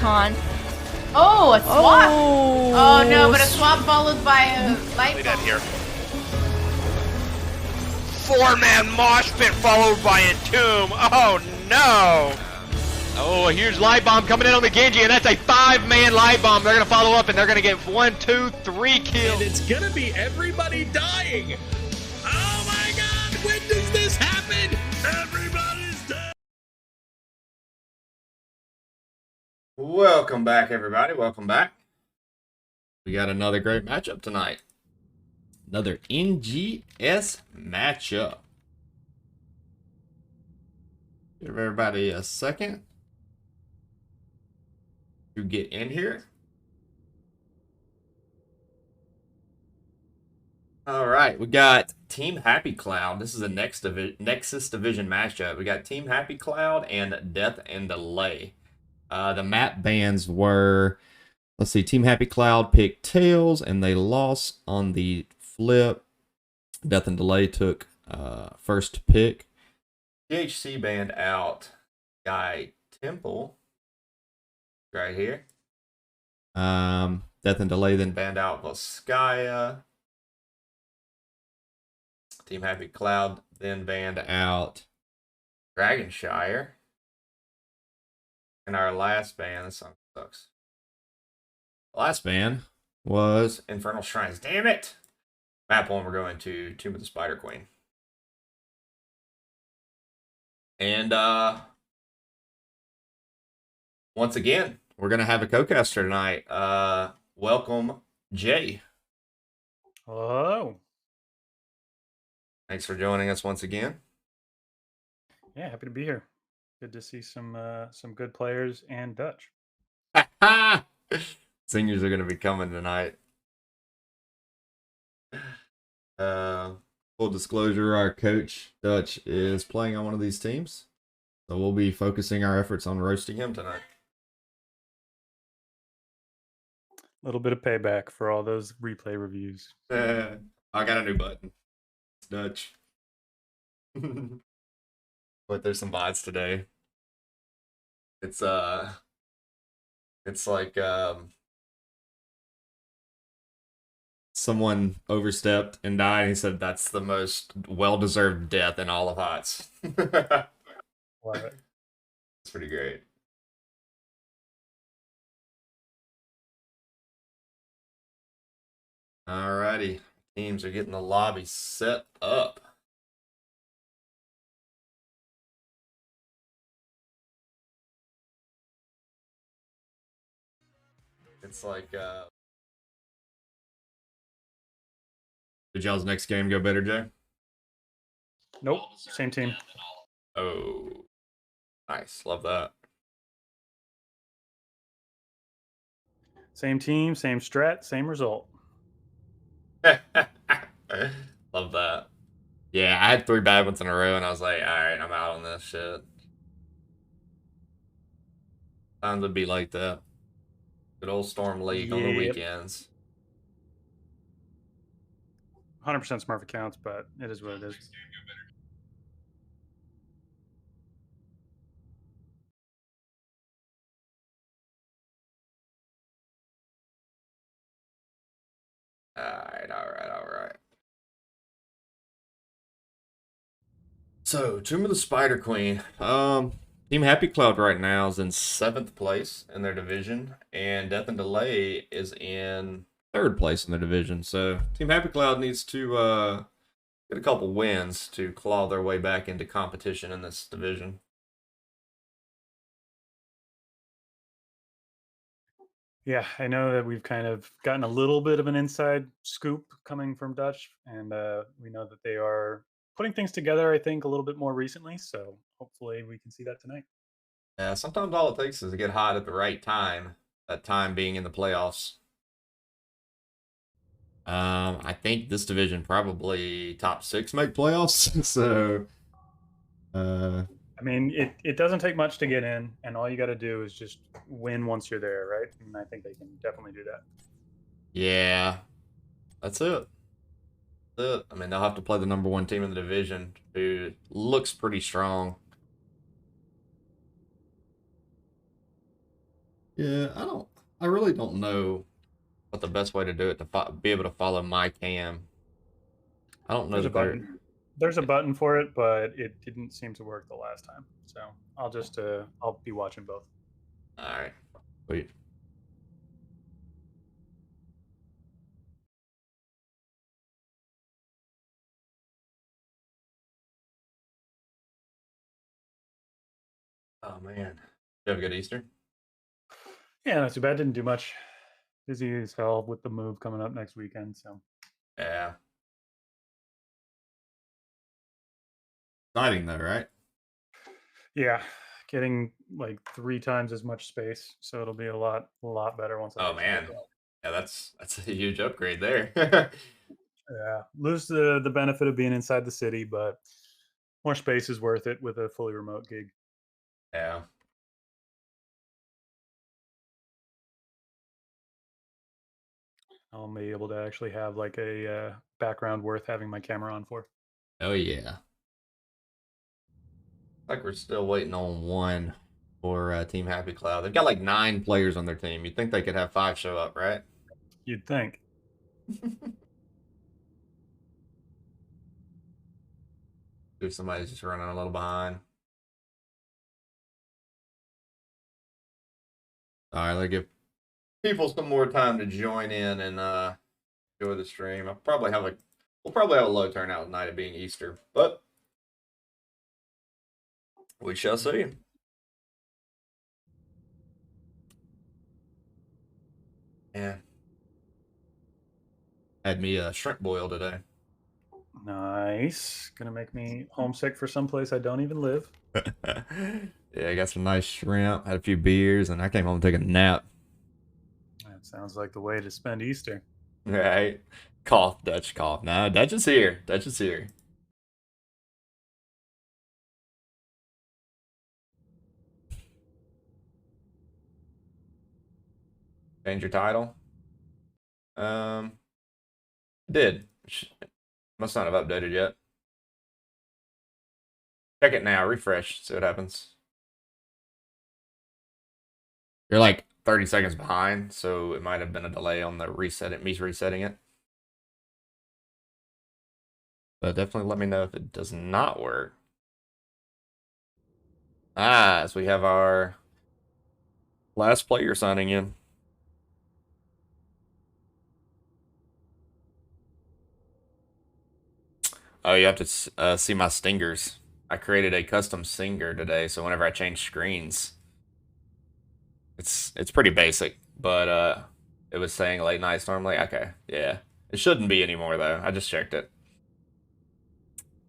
icon. Oh, a swap. Oh no, but a swap followed by a light Dead bulb. here. 4-man mosh pit followed by a tomb. Oh no! Oh, a huge light bomb coming in on the Genji, and that's a 5-man light bomb. They're gonna follow up, and they're gonna get 1, 2, 3 kills. And it's gonna be everybody dying. Oh my God! When does this happen? Everybody's dead. Welcome back, everybody. Welcome back. We got another great matchup tonight. Another NGS matchup. Give everybody a second to get in here. All right, we got Team Happy Cloud. This is a Nexus division matchup. We got Team Happy Cloud and Death and Delay. The map bans were, let's see, Team Happy Cloud picked Tails, and they lost on the flip. Death and Delay took first pick. THC banned out Guy Temple right here. Death and Delay then banned out Voskaya. Team Happy Cloud then banned out Dragonshire. And our last ban, this song sucks. The last ban was Infernal Shrines. Damn it! Map 1, we're going to Tomb of the Spider Queen. And once again, we're going to have a co-caster tonight. Welcome, Jay. Hello. Thanks for joining us once again. Yeah, happy to be here. Good to see some good players and Dutch. Seniors are going to be coming tonight. Full disclosure, our coach, Dutch, is playing on one of these teams. So we'll be focusing our efforts on roasting him tonight. A little bit of payback for all those replay reviews. I got a new button. It's Dutch. But there's some bots today. It's like someone overstepped and died, and he said that's the most well-deserved death in all of HOTS. Love it. It's pretty great. Alrighty. Teams are getting the lobby set up. It's like, did y'all's next game go better, Jay? Nope, same team. Oh, nice. Love that. Same team, same strat, same result. Love that. Yeah, I had 3 bad ones in a row, and I was like, all right, I'm out on this shit. Times would be like that. Good old Storm League on the weekends. 100% smart accounts, but it is what it is. Alright. So, Tomb of the Spider Queen. Team Happy Cloud right now is in 7th place in their division, and Death and Delay is in 3rd place in their division. So, Team Happy Cloud needs to get a couple wins to claw their way back into competition in this division. Yeah, I know that we've kind of gotten a little bit of an inside scoop coming from Dutch, and we know that they are putting things together, I think, a little bit more recently, so hopefully we can see that tonight. Yeah, sometimes all it takes is to get hot at the right time, that time being in the playoffs. I think this division probably top 6 make playoffs, so... I mean, it doesn't take much to get in, and all you got to do is just win once you're there, right? And I think they can definitely do that. Yeah, that's it. That's it. I mean, they'll have to play the number 1 team in the division, who looks pretty strong. Yeah, I really don't know what the best way to do it to be able to follow my cam. I don't know There's a that they're. button. There's a button for it, but it didn't seem to work the last time. So I'll be watching both. All right. Wait. Oh man. You have a good Easter? Yeah, not too bad. Didn't do much. Busy as hell with the move coming up next weekend. So Yeah. Exciting though, right? yeah, getting like 3 times as much space. So it'll be a lot better once I Oh actually man. get that. Yeah, that's a huge upgrade there. Yeah, lose the benefit of being inside the city, but more space is worth it with a fully remote gig. Yeah. I'll be able to actually have like a background worth having my camera on for. Oh yeah. Like we're still waiting on one for Team Happy Cloud. They've got like 9 players on their team. You'd think they could have 5 show up, right? You'd think. If somebody's just running a little behind. All right, let's give people some more time to join in and enjoy the stream. We'll probably have a low turnout tonight, it being Easter, but we shall see. Yeah, had me a shrimp boil today. Nice. Gonna make me homesick for someplace I don't even live. Yeah, I got some nice shrimp, had a few beers, and I came home and took a nap. That sounds like the way to spend Easter. Right. Cough, Dutch cough. Nah, Dutch is here. Dutch is here. Change your title. Did. Must not have updated yet. Check it now. Refresh. See what happens. You're like 30 seconds behind, so it might have been a delay on the me resetting it. But definitely let me know if it does not work. Ah, so we have our last player signing in. Oh, you have to see my stingers. I created a custom stinger today, so whenever I change screens, it's pretty basic, but it was saying late night storm. Like, okay, yeah, it shouldn't be anymore though. I just checked it,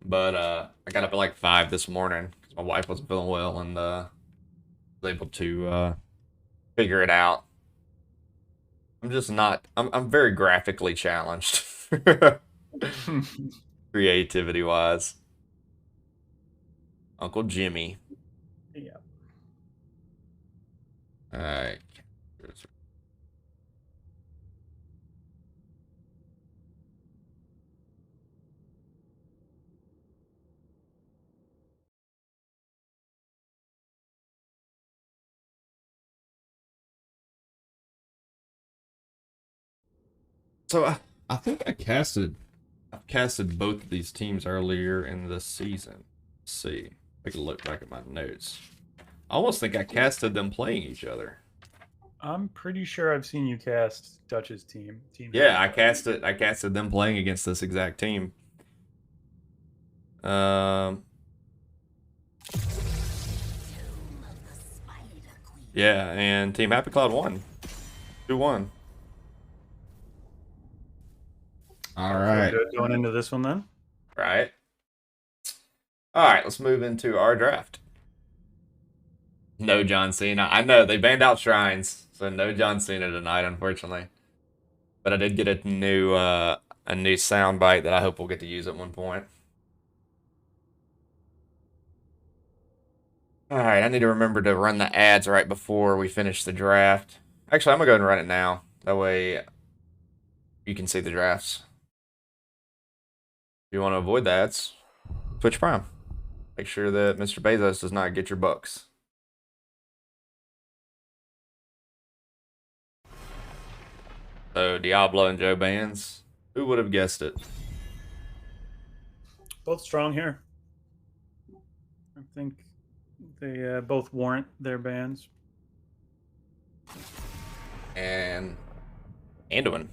but I got up at like 5 this morning because my wife wasn't feeling well and was able to figure it out. I'm just not. I'm very graphically challenged, creativity wise. Uncle Jimmy. Yeah. All right. So I think I've casted both of these teams earlier in the season. Let's see. I can look back at my notes. I almost think I casted them playing each other. I'm pretty sure I've seen you cast Dutch's team. Yeah, I casted them playing against this exact team. Yeah, and Team Happy Cloud won. 2-1. All right. Good going into this one then. Right. All right, let's move into our draft. No John Cena. I know they banned out shrines, so no John Cena tonight, unfortunately. But I did get a new sound bite that I hope we'll get to use at one point. All right, I need to remember to run the ads right before we finish the draft. Actually, I'm gonna go ahead and run it now. That way, you can see the drafts. If you want to avoid the ads, Twitch Prime. Make sure that Mr. Bezos does not get your bucks. though. Diablo and Joe bans. Who would have guessed it? Both strong here. I think they both warrant their bans. And Anduin.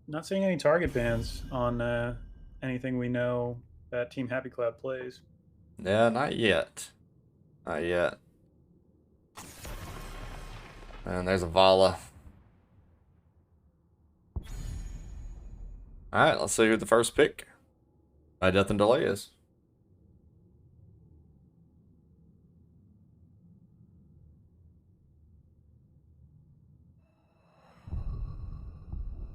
Not seeing any target bans on anything we know that Team Happy Cloud plays. Yeah, not yet. Not yet. And there's a Vala. Alright, let's see who the first pick by Death and Delay is.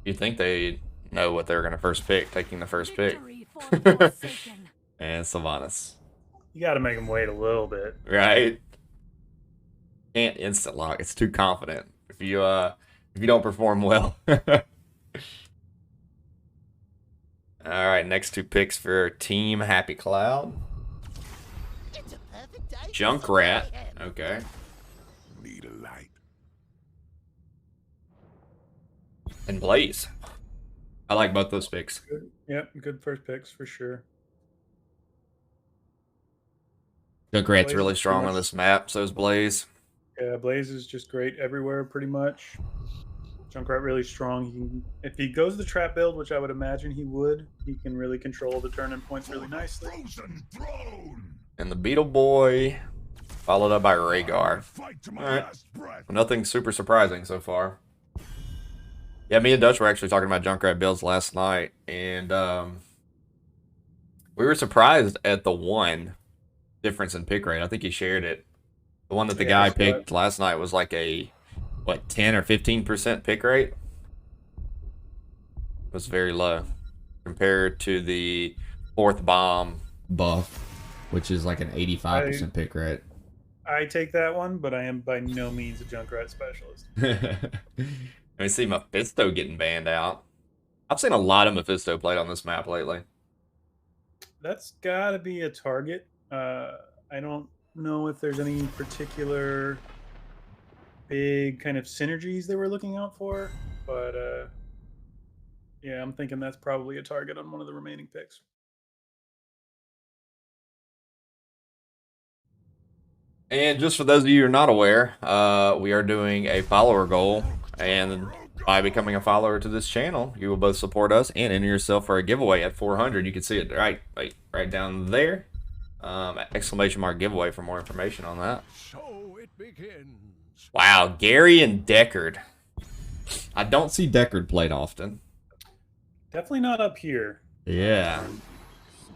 You think they know what they're going to first pick, taking the first pick. And Sylvanas. You got to make them wait a little bit. Right? Can't instant lock. It's too confident. If you don't perform well. Alright, next two picks for Team Happy Cloud. Junkrat. Okay. Need a light. And Blaze. I like both those picks. Good. Yep, good first picks for sure. Junkrat's Blaze really is strong pretty on much- this map, so is Blaze. Yeah, Blaze is just great everywhere, pretty much. Junkrat really strong. He can, if he goes the trap build, which I would imagine he would, he can really control the turn-in points really nicely. Frozen throne. And the Beetle Boy, followed up by Rhaegar. Fight to my Alright. last breath. Nothing super surprising so far. Yeah, me and Dutch were actually talking about Junkrat builds last night, and we were surprised at the one difference in pick rate. I think he shared it. The one that the guy that's picked last night was like a, what, 10 or 15% pick rate? It was very low compared to the fourth bomb buff, which is like an 85% pick rate. I take that one, but I am by no means a Junkrat specialist. I see Mephisto getting banned out. I've seen a lot of Mephisto played on this map lately. That's got to be a target. I don't know if there's any particular big kind of synergies they were looking out for, but yeah, I'm thinking that's probably a target on one of the remaining picks. And just for those of you who are not aware, we are doing a follower goal, and by becoming a follower to this channel, you will both support us and enter yourself for a giveaway at 400. You can see it right down there. Exclamation mark giveaway for more information on that. So it begins. Wow, Gary and Deckard. I don't see Deckard played often. Definitely not up here. Yeah.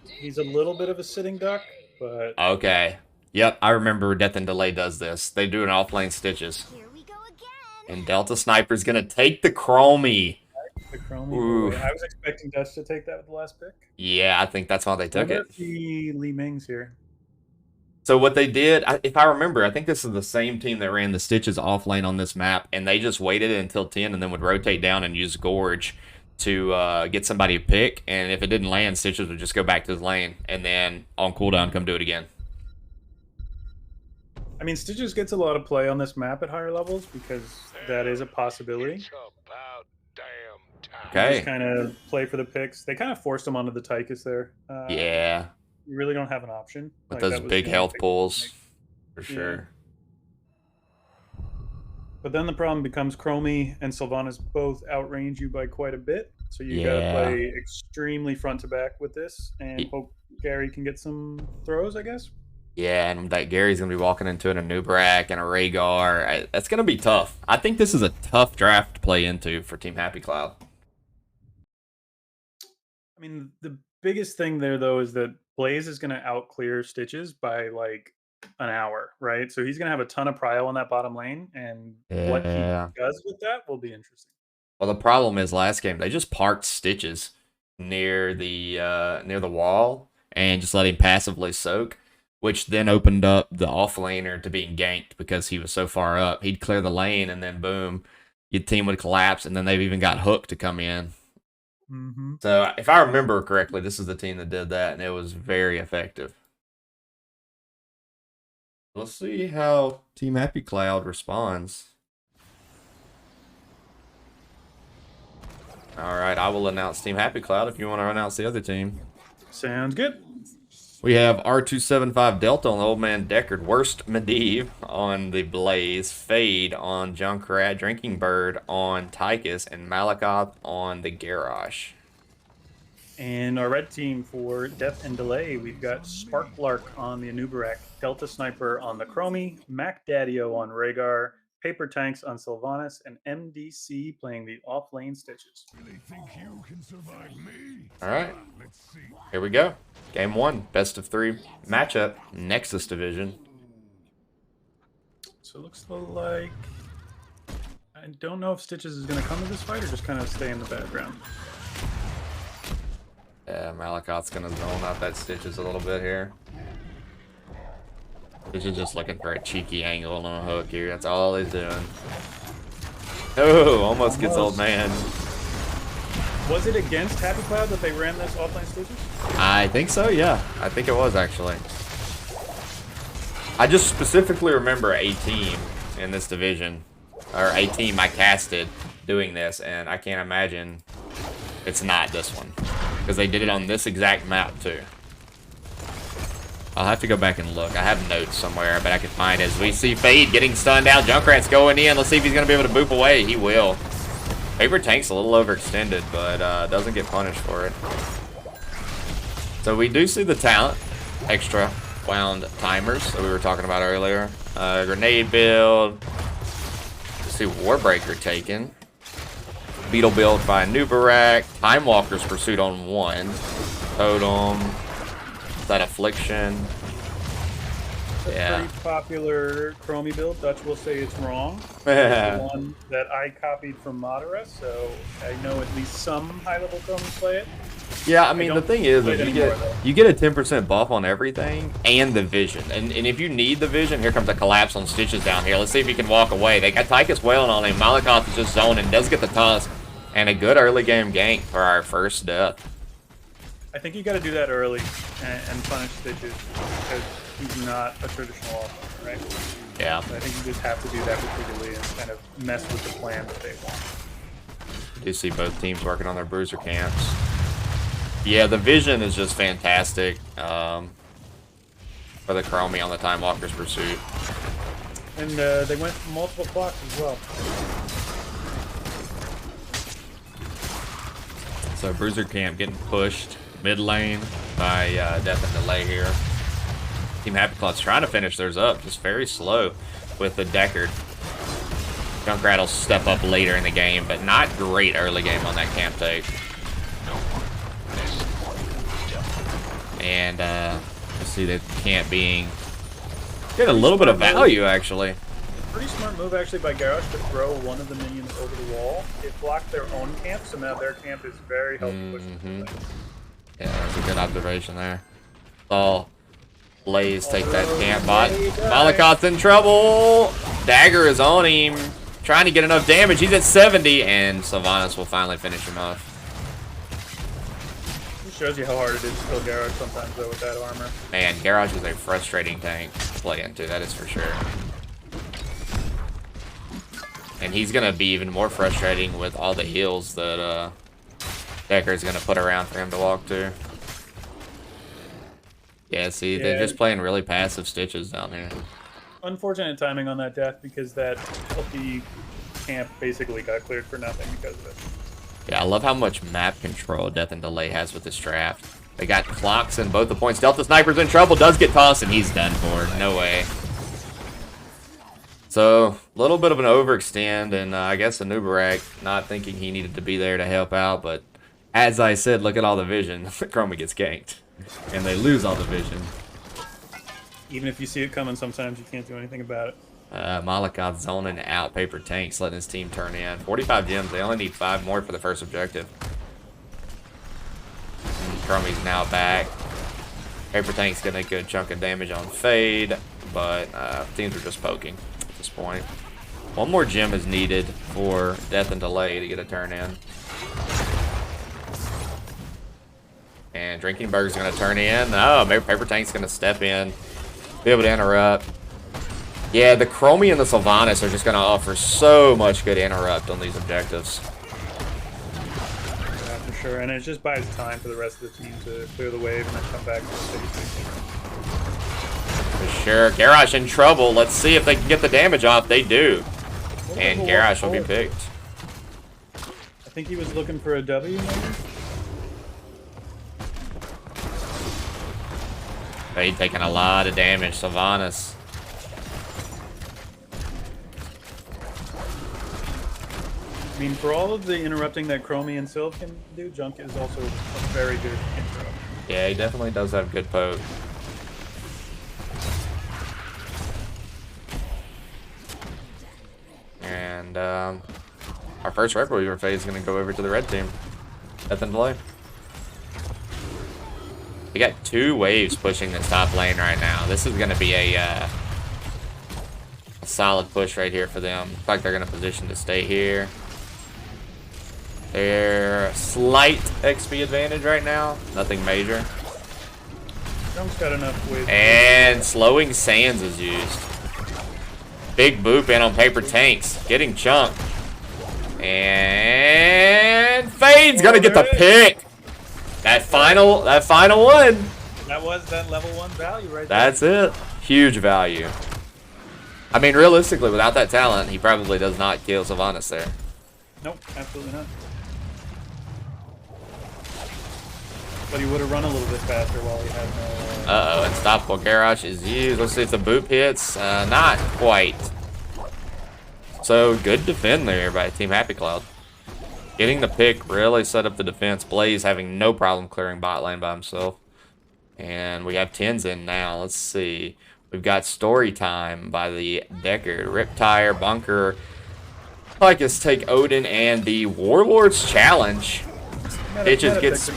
He's a little bit of a sitting duck, but Okay. Yep, I remember Death and Delay does this. They do an off-lane stitches. Here we go again. And Delta Sniper's gonna take the Chromie. the Chromie. Oof. I was expecting Dutch to take that with the last pick. Yeah, I think that's why they took Wonder it. if the Li Ming's here. So what they did, if I remember, I think this is the same team that ran the stitches off lane on this map, and they just waited until 10 and then would rotate down and use Gorge to get somebody to pick, and if it didn't land, Stitches would just go back to his lane, and then on cooldown come do it again. I mean, Stitches gets a lot of play on this map at higher levels because that is a possibility. It's about damn time. Okay. Just kind of play for the picks. They kind of forced him onto the Tychus there. Yeah, You really don't have an option. with Like, those that was big the health pick. pulls, for Yeah. sure. But then the problem becomes Chromie and Sylvanas both outrange you by quite a bit. So you Yeah. gotta play extremely front to back with this and Ye- hope Gary can get some throws, I guess. Yeah, and that Gary's going to be walking into an Anubrak and a Rhaegar. That's going to be tough. I think this is a tough draft to play into for Team Happy Cloud. I mean, the biggest thing there though is that Blaze is gonna outclear Stitches by like an hour, right? So he's gonna have a ton of prio on that bottom lane, and what he Yeah. does with that will be interesting. Well, the problem is last game they just parked Stitches near the wall and just let him passively soak, which then opened up the off laner to being ganked because he was so far up. He'd clear the lane and then boom, your team would collapse, and then they've even got Hook to come in. Mm-hmm. So if I remember correctly, this is the team that did that, and it was very effective. Let's see how Team Happy Cloud responds. All right, I will announce Team Happy Cloud if you want to announce the other team. Sounds good. We have R275 Delta on the Old Man Deckard, Worst Medivh on the Blaze, Fade on Junkrat, Drinking Bird on Tychus, and Malakoth on the Garrosh. And our red team for Death and Delay, we've got Sparklark on the Anubarak, Delta Sniper on the Chromie, Mac Daddio on Rhaegar, Paper Tanks on Sylvanas, and MDC playing the off-lane Stitches. Really think you can survive me? All right, Let's see. here we go. Game 1, best of 3 matchup, Nexus Division. So it looks like... I don't know if Stitches is going to come to this fight or just kind of stay in the background. Yeah, Malakoth's going to zone out that Stitches a little bit here. Stitches just looking for a cheeky angle on a hook here. That's all he's doing. Oh, almost gets Old Man. Was it against Happy Cloud that they ran this offline Stitches? I think so, yeah. I think it was, actually. I just specifically remember a team in this division, or a team I casted doing this, and I can't imagine it's not this one. Because they did it on this exact map, too. I'll have to go back and look. I have notes somewhere, but I can find it. As we see Fade getting stunned out. Junkrat's going in. Let's see if he's going to be able to boop away. He will. Paper Tank's a little overextended, but doesn't get punished for it. So we do see the talent. Extra wound timers that we were talking about earlier. Grenade build. Let's see Warbreaker taken. Beetle build by Nubarak. Time Walker's Pursuit on 1. Totem. Is that Affliction? Yeah. Pretty popular Chromie build. Dutch will say it's wrong. It's the one that I copied from Madara, so I know at least some high-level Chromies play it. Yeah, I mean, the thing is anymore, you get a 10% buff on everything and the vision. And if you need the vision, here comes a collapse on Stitches down here. Let's see if he can walk away. They got Tychus wailing on him. Malakoth is just zoning, does get the tusk, and a good early game gank for our first death. I think you got to do that early and punish Stitches because he's not a traditional offense, right? Yeah. So I think you just have to do that repeatedly and kind of mess with the plan that they want. You see both teams working on their bruiser camps. Yeah, the vision is just fantastic for the Chromie on the Time Walker's Pursuit. And they went multiple clocks as well. So bruiser camp getting pushed mid lane by Death and Delay here. Team Happy Cloud's trying to finish theirs up, just very slow with the Deckard. Junkrat will step up later in the game, but not great early game on that camp take. And you see the camp being get a little bit of value actually. Pretty smart move actually by Garrosh to throw one of the minions over the wall. It blocked their own camp, so now their camp is very healthy pushing. Yeah, that's a good observation there. Oh, Blaze take that camp bot. Malakoth's in trouble. Dagger is on him, trying to get enough damage. He's at 70, and Sylvanas will finally finish him off. It shows you how hard it is to kill Garrosh sometimes though with that armor. Man, Garrosh is a frustrating tank to play into, that is for sure. And he's going to be even more frustrating with all the heals that Decker is going to put around for him to walk to. Yeah, see, they're just playing really passive Stitches down here. Unfortunate timing on that death because that LP camp basically got cleared for nothing because of it. Yeah, I love how much map control Death and Delay has with this draft. They got clocks in both the points. Delta Sniper's in trouble, does get tossed, and he's done for. No way. So, a little bit of an overextend, and I guess Anubarak not thinking he needed to be there to help out, but as I said, look at all the vision. Chromie gets ganked, and they lose all the vision. Even if you see it coming, sometimes you can't do anything about it. Malakoth zoning out Paper Tanks, letting his team turn in. 45 gems, they only need 5 more for the first objective. Chromie's now back. Paper Tank's getting a good chunk of damage on Fade, but teams are just poking at this point. One more gem is needed for Death and Delay to get a turn in. And Drinking Burger's going to turn in. Oh, maybe Paper Tank's going to step in, be able to interrupt. Yeah, the Chromie and the Sylvanas are just going to offer so much good interrupt on these objectives. sure, and it just buys time for the rest of the team to clear the wave and then come back to the steady state. For sure. Garrosh in trouble. Let's see if they can get the damage off. They do. And Garrosh will be picked. I think he was looking for a W, maybe? Fade taking a lot of damage. Sylvanas. I mean, for all of the interrupting that Chromie and Sylv can do, Junk is also a very good interrupt. Yeah, he definitely does have good poke. And our first Red Weaver phase is going to go over to the red team. Death and delay. We got 2 waves pushing this top lane right now. This is going to be a solid push right here for them. Looks like they're going to position to stay here. They're slight XP advantage right now. Nothing major. Junk's got enough waves. And slowing sands is used. Big boop in on paper tanks. Getting chunked. And Fade's gonna get the pick. That final one. That was that level 1 value right there. That's it. Huge value. I mean, realistically, without that talent, he probably does not kill Sylvanas there. Nope, absolutely not. But he would have run a little bit faster while he had no... Uh-oh, Unstoppable Garrosh is used. Let's see if the boop hits. Not quite. So, good defend there by Team Happy Cloud. Getting the pick really set up the defense. Blaze having no problem clearing bot lane by himself. And we have 10s in now. Let's see. We've got Story Time by the Deckard. Riptire, Bunker. I like us take Odin and the Warlord's Challenge. Bitches gets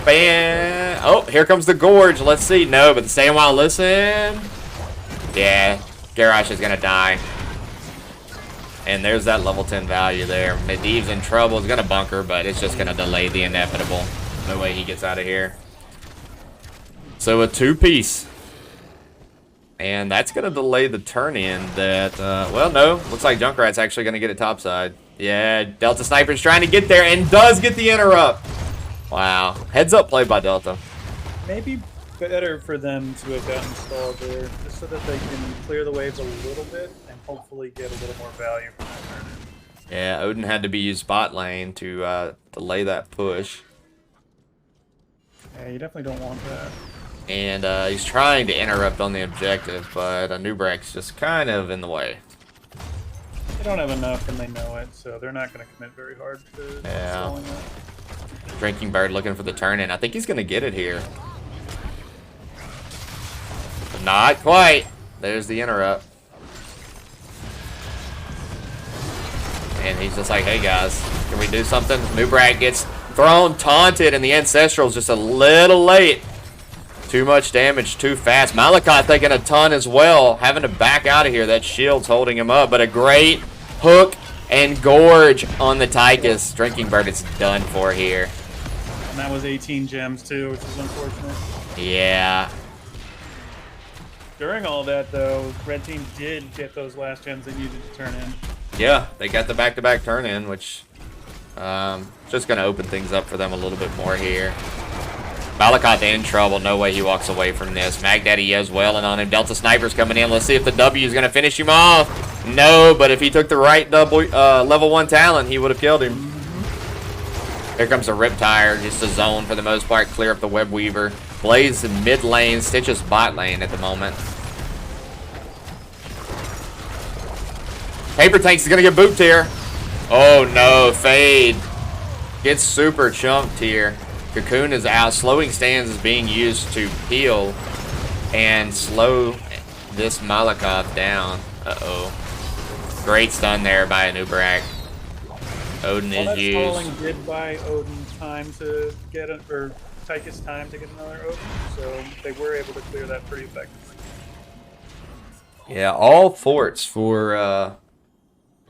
ban. Oh, here comes the Gorge. Let's see. No, but staying while listen. Yeah, Garrosh is gonna die. And there's that level 10 value there. Medivh's in trouble. He's gonna bunker, but it's just gonna delay the inevitable. No way he gets out of here. So a 2-piece. And that's gonna delay the turn in that, well, no. Looks like Junkrat's actually gonna get it topside. Yeah, Delta Sniper's trying to get there and does get the interrupt. Wow. Heads up play by Delta. Maybe better for them to have gotten stalled there, just so that they can clear the waves a little bit and hopefully get a little more value from that turn in. Yeah, Odin had to be used bot lane to delay that push. Yeah, you definitely don't want that. And he's trying to interrupt on the objective, but Nubrak's just kind of in the way. They don't have enough and they know it, so they're not going to commit very hard to stalling that. Drinking Bird looking for the turn in. I think he's going to get it here. But not quite. There's the interrupt. And he's just like, hey guys, can we do something? Nubrak gets thrown, taunted, and the Ancestral's just a little late. Too much damage, too fast. Malachi taking a ton as well, having to back out of here. That shield's holding him up, but a great hook and gorge on the Tychus. Drinking Bird is done for here. And that was 18 gems too, which is unfortunate. Yeah. During all that though, red team did get those last gems they needed to turn in. Yeah, they got the back-to-back turn in, which just going to open things up for them a little bit more here. Malachi in trouble. No way he walks away from this. Magdaddy is welling on him. Delta Sniper's coming in. Let's see if the W is going to finish him off. No, but if he took the right level 1 talent, he would have killed him. Here comes a Riptire. Just a zone for the most part. Clear up the Web Weaver. Blaze in mid lane. Stitch's bot lane at the moment. Paper Tanks is going to get booped here. Oh no, Fade gets super chunked here. Cocoon is out. Slowing Stands is being used to peel and slow this Malakoff down. Uh-oh. Great stun there by Anubrak. Odin is used. Stalling did buy Odin time to get it, or Tychus time to get another Odin, so they were able to clear that pretty effectively. Yeah, all forts for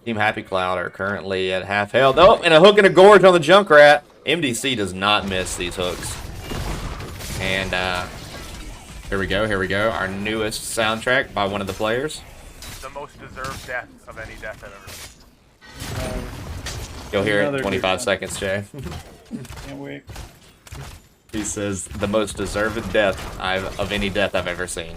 Team Happy Cloud are currently at half health. Oh, and a hook and a gorge on the Junkrat. MDC does not miss these hooks. And here we go, here we go. Our newest soundtrack by one of the players. The most deserved death of any death I've ever seen. You'll hear it in 25 seconds, Jay. Can't wait. He says the most deserved death of any death I've ever seen.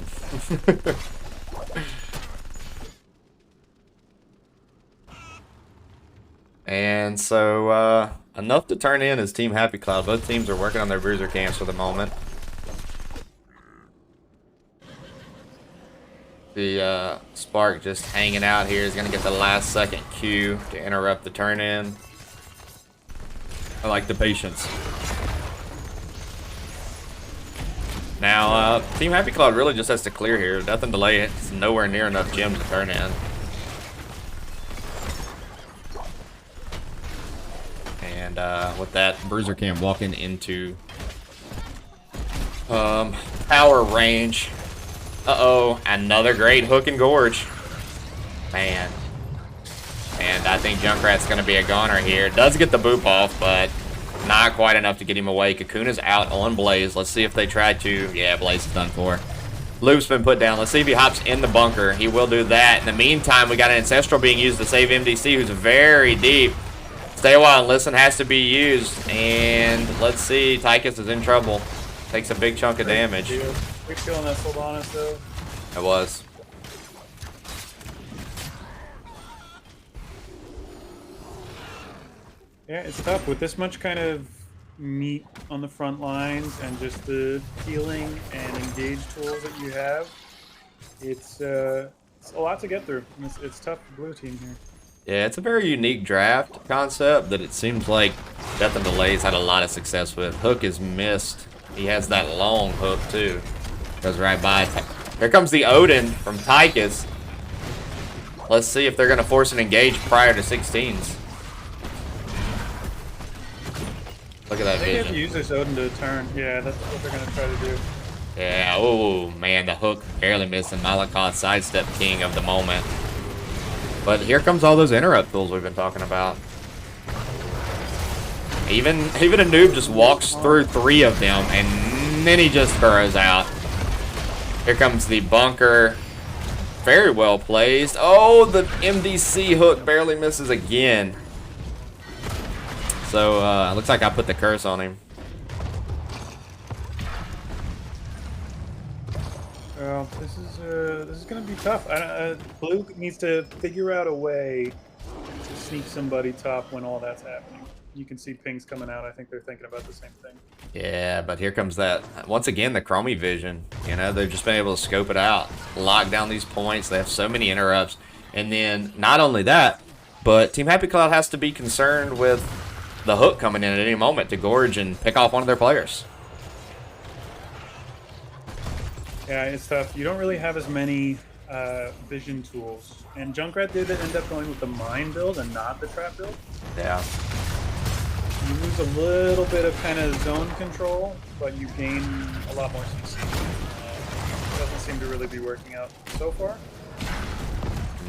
And so, enough to turn in is Team Happy Cloud. Both teams are working on their bruiser camps for the moment. The Spark just hanging out here is going to get the last second Q to interrupt the turn in. I like the patience. Now, Team Happy Cloud really just has to clear here. Death and Delay, it's nowhere near enough gems to turn in. And with that, Bruiser Camp walking into power range. Uh-oh, another great hook and gorge. Man. And I think Junkrat's going to be a goner here. Does get the boop off, but not quite enough to get him away. Cocoon is out on Blaze. Let's see if they try to. Yeah, Blaze is done for. Loop's been put down. Let's see if he hops in the bunker. He will do that. In the meantime, we got an Ancestral being used to save MDC, who's very deep. Stay a while and listen has to be used. And let's see. Tychus is in trouble. Takes a big chunk of damage. We're killing that Sylvanas, though. It was. Yeah, it's tough with this much kind of meat on the front lines and just the healing and engage tools that you have. It's a lot to get through. It's tough for blue team here. Yeah, it's a very unique draft concept that it seems like Death and Delays had a lot of success with. Hook is missed. He has that long hook too. Goes right by. Here comes the Odin from Tychus. Let's see if they're going to force an engage prior to 16s. Look at that They have vision. to use this Odin to turn. Yeah, that's what they're going to try to do. Yeah, oh man, the hook barely missing. Malakoth sidestep king of the moment. But here comes all those interrupt tools we've been talking about. Even a noob just walks through 3 of them and then he just burrows out. Here comes the bunker. Very well placed. Oh, the MDC hook barely misses again. So, looks like I put the curse on him. Well, this is going to be tough. Blue needs to figure out a way to sneak somebody top when all that's happening. You can see pings coming out. I think they're thinking about the same thing. Yeah, but here comes that, once again, the Chromie vision. You know, they've just been able to scope it out, lock down these points. They have so many interrupts. And then, not only that, but Team Happy Cloud has to be concerned with the hook coming in at any moment to gorge and pick off one of their players. Yeah, it's tough. You don't really have as many vision tools. And Junkrat did end up going with the mine build and not the trap build. Yeah. You lose a little bit of kind of zone control, but you gain a lot more CC. Doesn't seem to really be working out so far.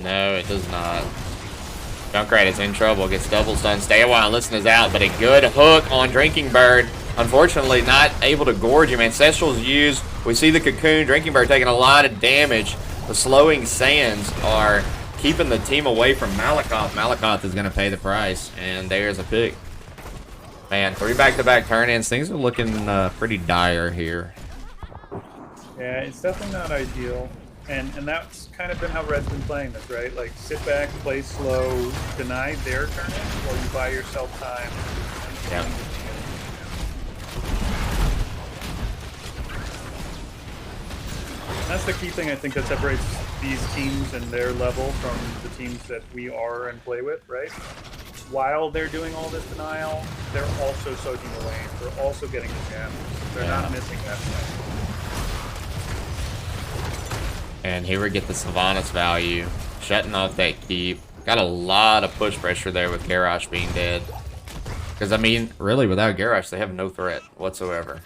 No, it does not. Junkrat is in trouble, gets double stun. Stay a while, listen is out, but a good hook on Drinking Bird. Unfortunately, not able to gorge him. Ancestral's used. We see the Cocoon. Drinking Bird taking a lot of damage. The slowing sands are keeping the team away from Malakoth. Malakoth is going to pay the price, and there's a pick. Man, 3 back-to-back turn-ins. Things are looking pretty dire here. Yeah, it's definitely not ideal. And that's kind of been how Red's been playing this, right? Like, sit back, play slow, deny their turn-ins, while you buy yourself time. Yeah. That's the key thing, I think, that separates these teams and their level from the teams that we are and play with, right? While they're doing all this denial, they're also soaking the lanes. They're also getting the gems. They're not missing that thing. And here we get the Sylvanas value. Shutting off that keep. Got a lot of push pressure there with Garrosh being dead. Because, I mean, really, without Garrosh, they have no threat whatsoever.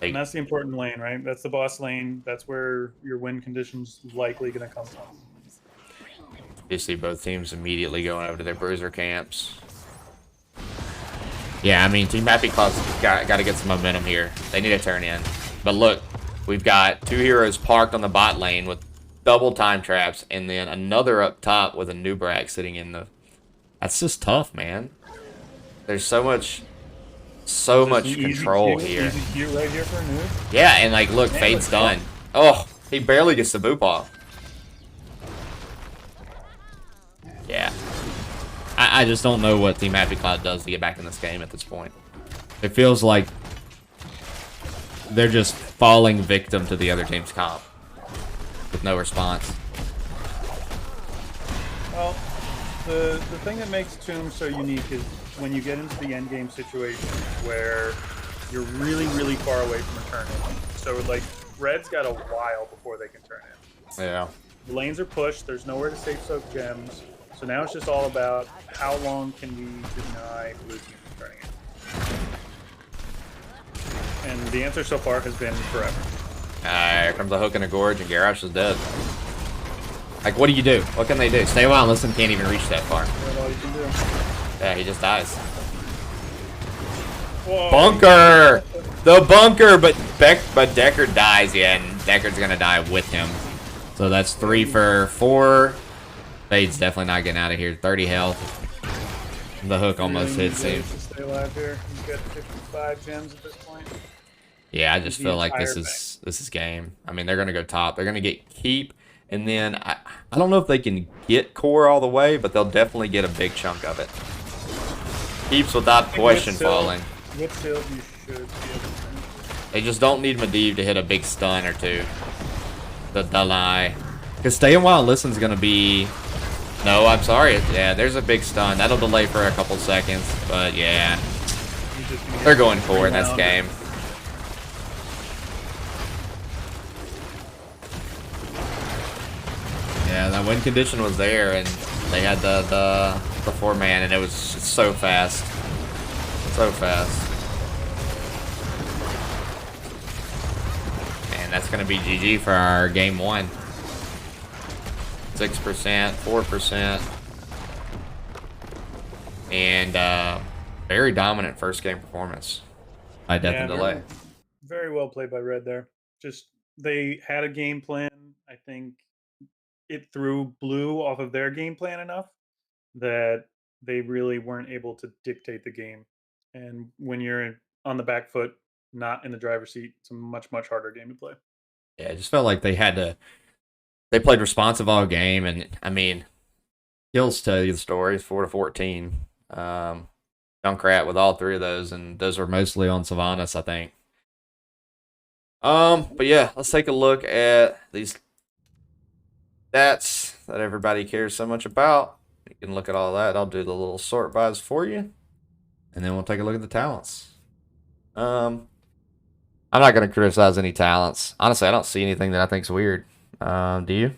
And that's the important lane, right? That's the boss lane. That's where your win condition's likely going to come from. You see both teams immediately going over to their bruiser camps. Yeah, I mean, Team Happy Cloud's got to get some momentum here. They need to turn in. But look, we've got 2 heroes parked on the bot lane with double time traps, and then another up top with a Nubrak sitting in the... That's just tough, man. There's so much so Just much an easy control Q, here. Easy Q right here for a noob. Yeah, and like, look, Man, Fade's let's done. Oh, he barely gets the boop off. Yeah. I just don't know what Team Happy Cloud does to get back in this game at this point. It feels like they're just falling victim to the other team's comp with no response. Well, the thing that makes Tomb so unique is when you get into the end game situation where you're really, really far away from a turn-in. So, like, Red's got a while before they can turn in. Yeah. The lanes are pushed. There's nowhere to safe soak gems. So now it's just all about how long can we deny blue team from turning in. And the answer so far has been forever. Here comes a hook and a gorge, and Garrosh is dead. Like, what do you do? What can they do? Stay a while and listen, can't even reach that far. That's all you can do. Yeah, he just dies. Whoa. Bunker! The bunker! But Decker dies, yeah, and Decker's gonna die with him. So that's 3 for 4. Fade's definitely not getting out of here. 30 health. The hook almost hits him. To stay alive here. He's got 55 gems at this point. Yeah, I just The feel like entire this is game. I mean, they're gonna go top. They're gonna get keep, and then I don't know if they can get core all the way, but they'll definitely get a big chunk of it. Keeps without question falling. With Silt, you should be able to. They just don't need Medivh to hit a big stun or two. The lie. Because stay a while and listen's gonna be. No, I'm sorry. Yeah, there's a big stun. That'll delay for a couple seconds, but yeah. They're going core in this game. Yeah, that win condition was there, and they had the 4-man, and it was so fast. So fast. And that's going to be GG for our game 1. 6%, 4%. And very dominant first game performance by Death and Delay. Very well played by Red there. Just, they had a game plan. I think it threw blue off of their game plan enough that they really weren't able to dictate the game. And when you're on the back foot, not in the driver's seat, it's a much, much harder game to play. Yeah, it just felt like they had to. They played responsive all game, and I mean, kills tell you the story. 4-14. Junkrat with all 3 of those, and those were mostly on Sylvanas, I think. But yeah, let's take a look at these stats that everybody cares so much about. You can look at all that. I'll do the little sort bys for you, and then we'll take a look at the talents. I'm not going to criticize any talents. Honestly, I don't see anything that I think's weird. Do you?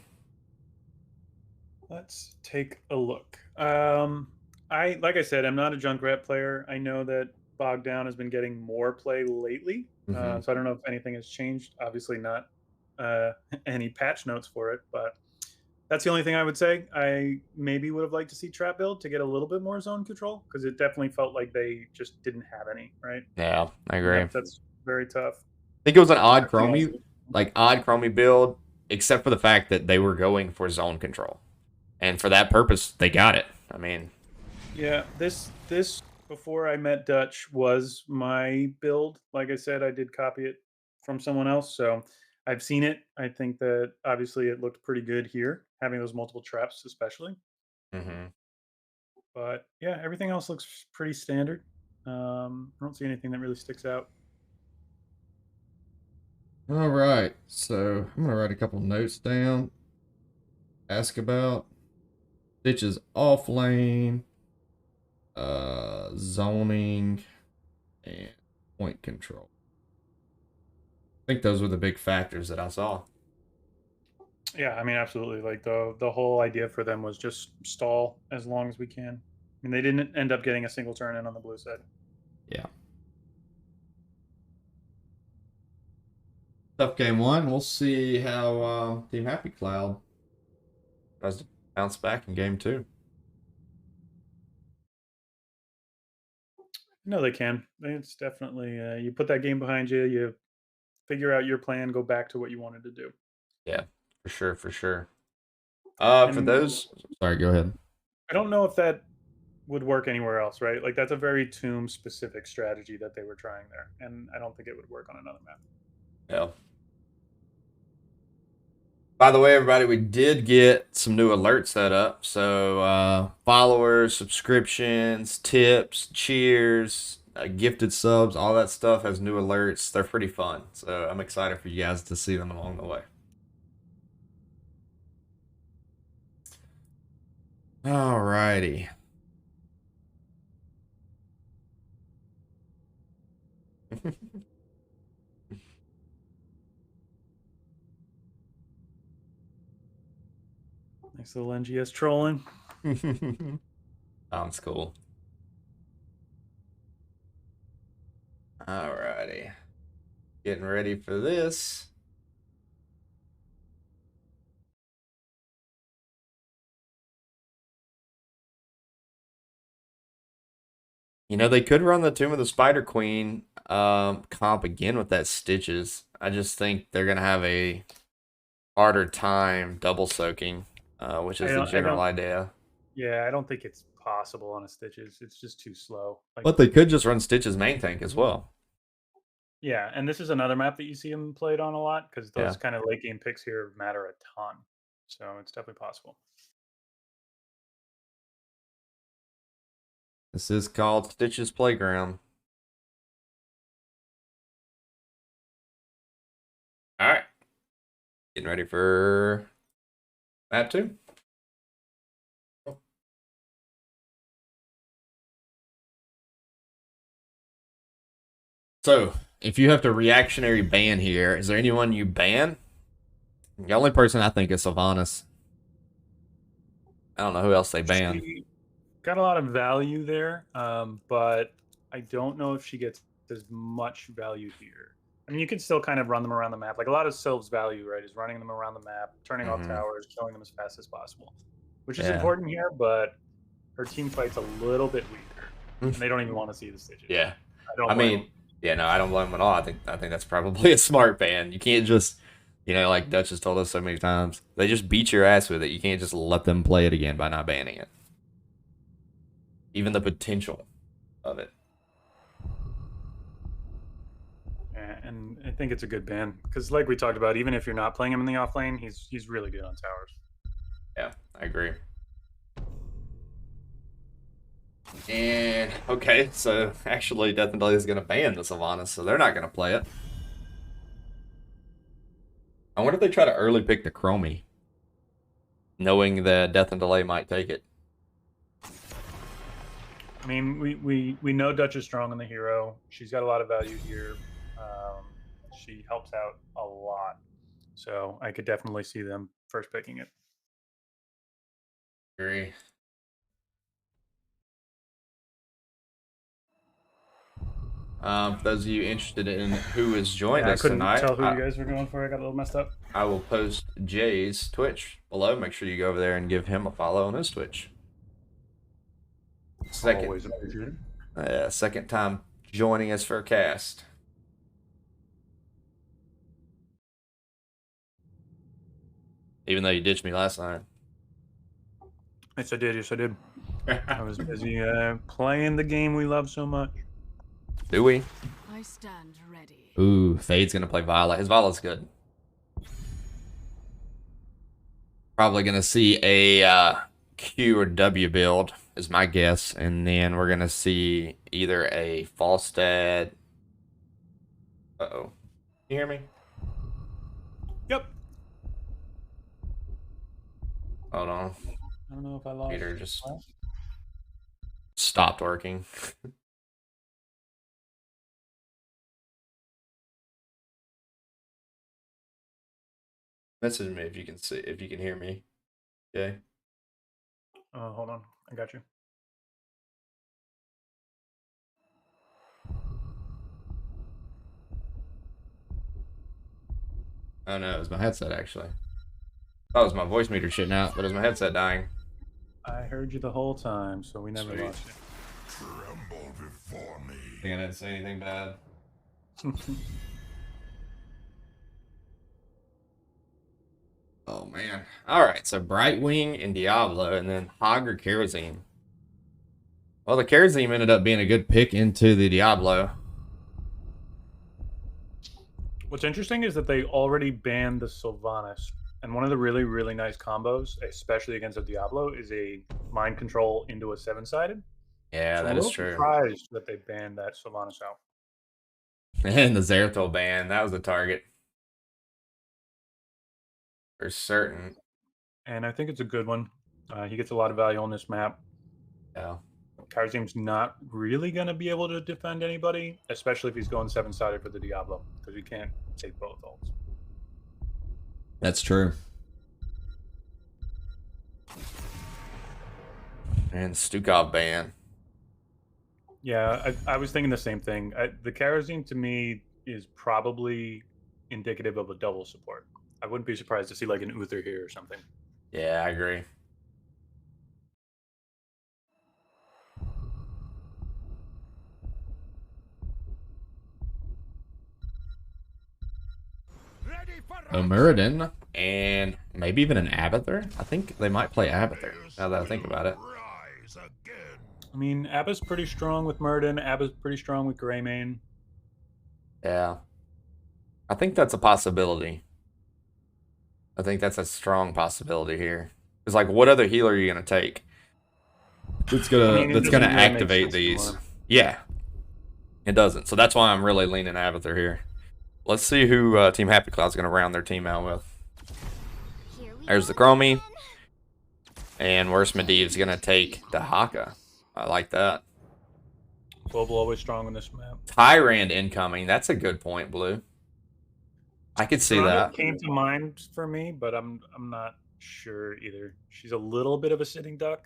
Let's take a look. Like I said, I'm not a Junkrat player. I know that Bogdown has been getting more play lately, so I don't know if anything has changed. Obviously, not any patch notes for it, but that's the only thing I would say. I maybe would have liked to see Trap Build to get a little bit more zone control, because it definitely felt like they just didn't have any, right? Yeah, I agree. That's very tough. I think it was an odd Chromie build, except for the fact that they were going for zone control. And for that purpose, they got it. I mean... Yeah, this before I met Dutch was my build. Like I said, I did copy it from someone else, so I've seen it. I think that obviously it looked pretty good here, having those multiple traps especially. But yeah, everything else looks pretty standard. I don't see anything that really sticks out. All right, so I'm gonna write a couple notes down. Ask about Stitch's off lane, zoning, and point control. I think those were the big factors that I saw. Yeah, I mean, absolutely. Like the whole idea for them was just stall as long as we can. I mean, they didn't end up getting a single turn in on the blue side. Yeah. Tough game 1. We'll see how Team Happy Cloud tries to bounce back in game 2. No, they can. It's definitely you put that game behind you. You figure out your plan. Go back to what you wanted to do. Yeah, for sure, for sure. For those, sorry, go ahead. I don't know if that would work anywhere else, right? Like that's a very tomb specific strategy that they were trying there, and I don't think it would work on another map. Yeah. By the way, everybody, we did get some new alerts set up. So, followers, subscriptions, tips, cheers, gifted subs, all that stuff has new alerts. They're pretty fun. So, I'm excited for you guys to see them along the way. Alrighty. Nice little NGS trolling. Sounds cool. Alrighty. Getting ready for this. You know, they could run the Tomb of the Spider Queen comp again with that Stitches. I just think they're going to have a harder time double soaking, which is the general idea. Yeah, I don't think it's possible on a Stitches. It's just too slow. Like, But they could just run Stitches main tank as well. yeah, and this is another map that you see him played on a lot because those Yeah. kind of late game picks here matter a ton. So it's definitely possible. This is called Stitches Playground. All right. Getting ready for map 2. So, if you have to reactionary ban here, is there anyone you ban? The only person I think is Sylvanas. I don't know who else they ban. She got a lot of value there, but I don't know if she gets as much value here. I mean, you can still kind of run them around the map. Like a lot of Sylve's value, right, is running them around the map, turning off towers, killing them as fast as possible, which is important here. But her team fight's a little bit weaker, and they don't even want to see the Stitches. Yeah, I mean, yeah, no, I don't blame them at all. I think that's probably a smart ban. You can't just, you know, like Dutch has told us so many times, they just beat your ass with it. You can't just let them play it again by not banning it. Even the potential of it. Yeah, and I think it's a good ban because, like we talked about, even if you're not playing him in the off lane, he's really good on towers. Yeah, I agree. And okay, so actually, Death and Delay is going to ban the Sylvanas, so they're not going to play it. I wonder if they try to early pick the Chromie, knowing that Death and Delay might take it. I mean, we know Dutch is strong on the hero. She's got a lot of value here. She helps out a lot, so I could definitely see them first picking it. Agree. For those of you interested in who has joined us tonight, I couldn't tell who you guys were going for. I got a little messed up. I will post Jay's Twitch below. Make sure you go over there and give him a follow on his Twitch. Always appreciated. Second time joining us for a cast. Even though you ditched me last night. Yes, I did. Yes, I did. I was busy playing the game we love so much. Do we? I stand ready. Ooh, Fade's gonna play Violet. His Violet's good. Probably gonna see a Q or W build is my guess, and then we're gonna see either a Falstad. Uh-oh. You hear me? Yep. Hold on. I don't know if I lost. Peter just stopped working. Message me if you can see, if you can hear me. Okay. Hold on. I got you. Oh no, it was my headset actually. That was my voice meter shitting out, but it was my headset dying. I heard you the whole time, so we never Sweet. lost you. Tremble before me. Think I didn't say anything bad. Oh man. Alright, so Brightwing and Diablo, and then Hog or Kerosene. Well, the Kharazim ended up being a good pick into the Diablo. What's interesting is that they already banned the Sylvanas. And one of the really, really nice combos, especially against a Diablo, is a mind control into a 7-sided. Yeah, So that I'm a is little true. surprised that they banned that Sylvanas out. And the Zerathil ban, that was the target. For certain. And I think it's a good one. He gets a lot of value on this map. Yeah. Kharazim's not really going to be able to defend anybody, especially if he's going 7-sided for the Diablo, because he can't take both ults. That's true. And Stukov ban. Yeah, I was thinking the same thing. The Kharazim, to me, is probably indicative of a double support. I wouldn't be surprised to see like an Uther here or something. Yeah, I agree. A Muradin and maybe even an Abathur. I think they might play Abathur, now that I think about it. I mean, Abba's pretty strong with Muradin. Abba's pretty strong with Greymane. Yeah. I think that's a possibility. I think that's a strong possibility here. It's like, what other healer are you gonna take? That's gonna It doesn't really make activate sense these. anymore. Yeah. It doesn't. So that's why I'm really leaning Abathur here. Let's see who Team Happy Cloud's gonna round their team out with. There's the Chromie. And Worst Medivh's gonna take the Haka. I like that. Global always strong on this map. Tyrant incoming. That's a good point, Blue. I could see Sonata that. came to mind for me, but I'm not sure either. She's a little bit of a sitting duck.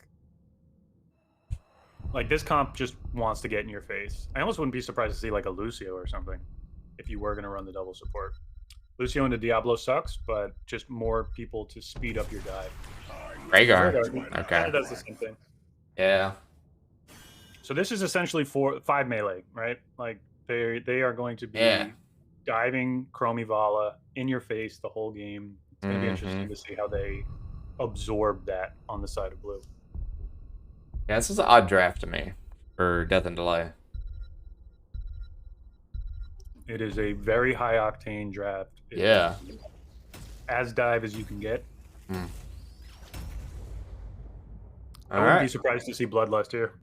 Like, this comp just wants to get in your face. I almost wouldn't be surprised to see like a Lucio or something if you were going to run the double support. Lucio into Diablo sucks, but just more people to speed up your dive. Rhaegar. Okay. It does the same thing. Yeah. So this is essentially 5 melee, right? Like they are going to be diving Chromie Vala in your face the whole game. It's going to be interesting to see how they absorb that on the side of blue. Yeah, this is an odd draft to me for Death and Delay. It is a very high octane draft. It Yeah. is as dive as you can get. I wouldn't be surprised to see Bloodlust here.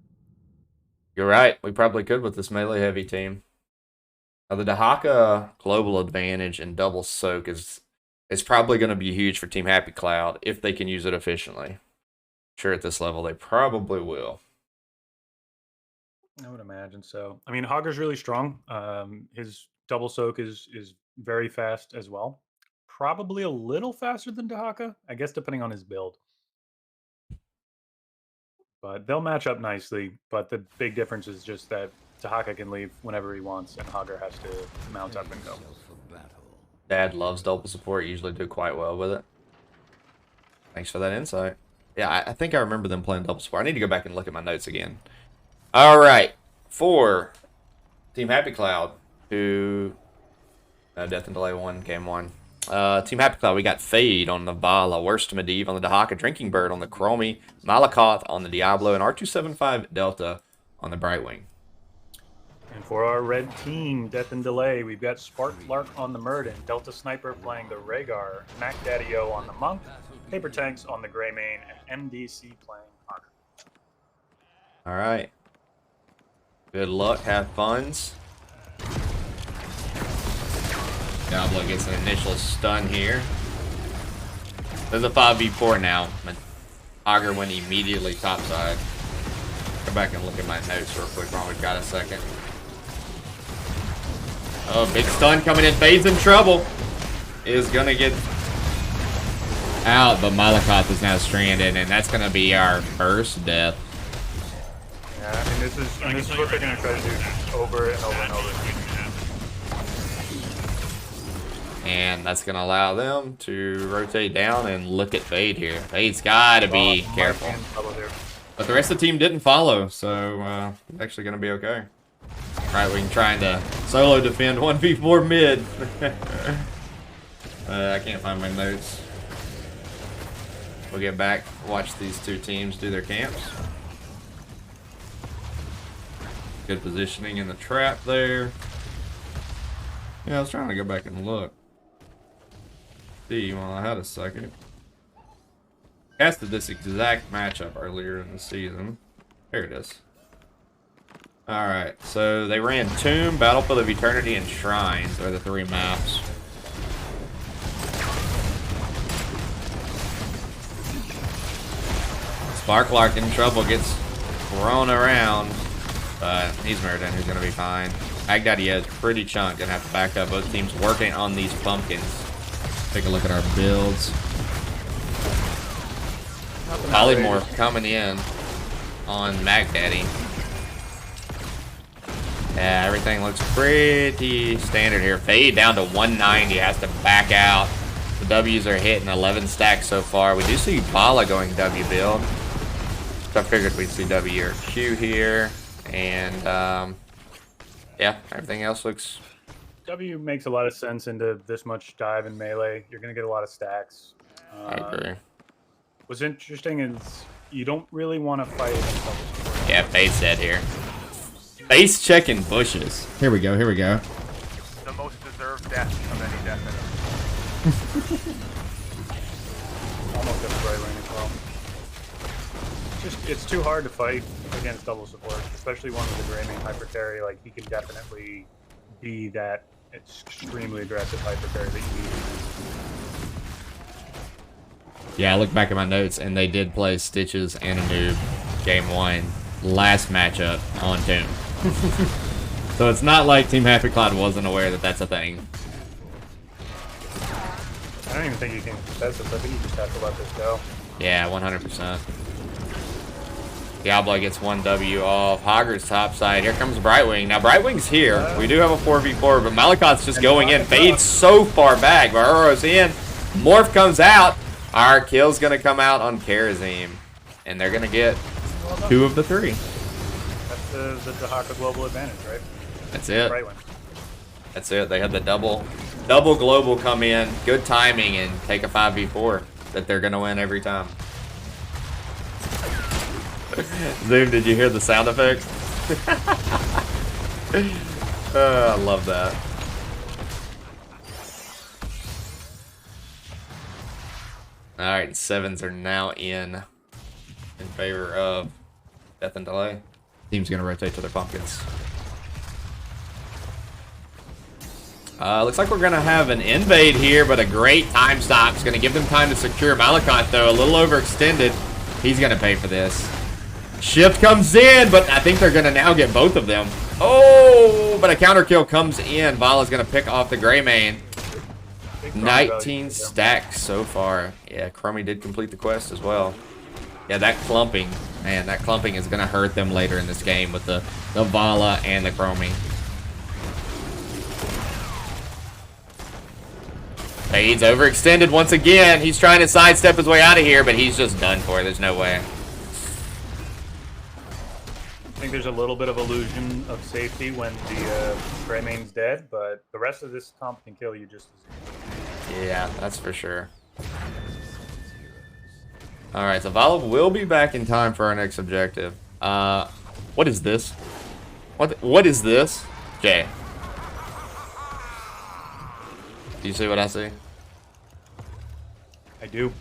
You're right. We probably could with this melee heavy team. Now, the Dahaka global advantage and double soak is probably going to be huge for Team Happy Cloud if they can use it efficiently. Sure, at this level, they probably will. I would imagine so. I mean, Hogger's really strong. His double soak is very fast as well. Probably a little faster than Dahaka, I guess, depending on his build. But they'll match up nicely. But the big difference is just that Dahaka can leave whenever he wants, and Hogger has to mount up and go. Dad loves double support. Usually do quite well with it. Thanks for that insight. Yeah, I think I remember them playing double support. I need to go back and look at my notes again. All right, for Team Happy Cloud, who Death and Delay 1, Game 1. Team Happy Cloud, we got Fade on the Vala, Worst Medivh on the Dahaka, Drinking Bird on the Chromie, Malakoth on the Diablo, and R275 Delta on the Brightwing. And for our red team, Death and Delay, we've got Spark Lark on the Murden, Delta Sniper playing the Rhaegar, Mac Daddy-O on the Monk, Paper Tanks on the Greymane, and MDC playing Hogger. All right. Good luck. Have funs. Diablo gets an initial stun here. There's a 5v4 now. Hogger went immediately topside. Go back and look at my notes real quick while we've got a second. Oh, big stun coming in. Fade's in trouble. Is going to get out, but Malakoth is now stranded, and that's going to be our first death. Yeah, and this is what they're going to try to do over and over and over. And that's going to allow them to rotate down and look at Fade here. Fade's got to be careful. But the rest of the team didn't follow, so it's actually going to be okay. Right, we can try to solo defend 1v4 mid. I can't find my notes. We'll get back, watch these two teams do their camps. Good positioning in the trap there. Yeah, I was trying to go back and look. See, while I had a second. Casted this exact matchup earlier in the season. There it is. Alright, so they ran Tomb, Battlefield of Eternity, and Shrines are the 3 maps. Sparklark in trouble, gets thrown around, but he's murdered. He's gonna be fine. Baghdadi is pretty chunk, gonna have to back up. Both teams working on these pumpkins. Take a look at our builds. Polymorph coming in on Baghdadi. Yeah, everything looks pretty standard here. Fade down to 190, has to back out. The W's are hitting 11 stacks so far. We do see Bala going W build. So I figured we'd see W or Q here. And yeah, everything else looks... W makes a lot of sense into this much dive and melee. You're going to get a lot of stacks. I agree. What's interesting is you don't really want to fight against double. Yeah, Fade's dead here. Face checking bushes. Here we go, here we go. The most deserved death of any death. Almost every right lane as well. It's too hard to fight against double support, especially one with the Greymane hyper carry. Like, he can definitely be that extremely aggressive hyper carry that you need. Yeah, I look back at my notes, and they did play Stitches and a Noob game 1 last matchup on Tomb. So it's not like Team Happy Cloud wasn't aware that that's a thing. I don't even think you can contest this. I think you just have to let this go. Yeah, 100%. Diablo gets 1 W off. Hogger's top side. Here comes Brightwing. Now, Brightwing's here. We do have a 4v4, but Malakoth's just going in. Fade's so far back. Baruro's in. Morph comes out. Our kill's going to come out on Karazim. And they're going to get 2 of the 3. That's the Haka global advantage, right? That's it. Brightwing. That's it. They had the double global come in. Good timing and take a 5v4 that they're going to win every time. Zoom, did you hear the sound effect? I love that. Alright, 7s are now in favor of Death and Delay. Team's gonna rotate to their pumpkins. Looks like we're gonna have an invade here, but a great time stop. It's gonna give them time to secure. Malakoth, though, a little overextended. He's gonna pay for this. Shift comes in, but I think they're gonna now get both of them. Oh, but a counter kill comes in. Vala's gonna pick off the Greymane. 19 stacks so far. Yeah, Chromie did complete the quest as well. Yeah, that clumping, man, that clumping is gonna hurt them later in this game with the Vala and the Chromie. Fade's overextended once again. He's trying to sidestep his way out of here, but he's just done for. There's no way. I think there's a little bit of illusion of safety when the Greymane's dead, but the rest of this comp can kill you just as easily. Yeah, that's for sure. Alright, so Vala will be back in time for our next objective. What is this? What is this? Jay. Do you see what I see? I do.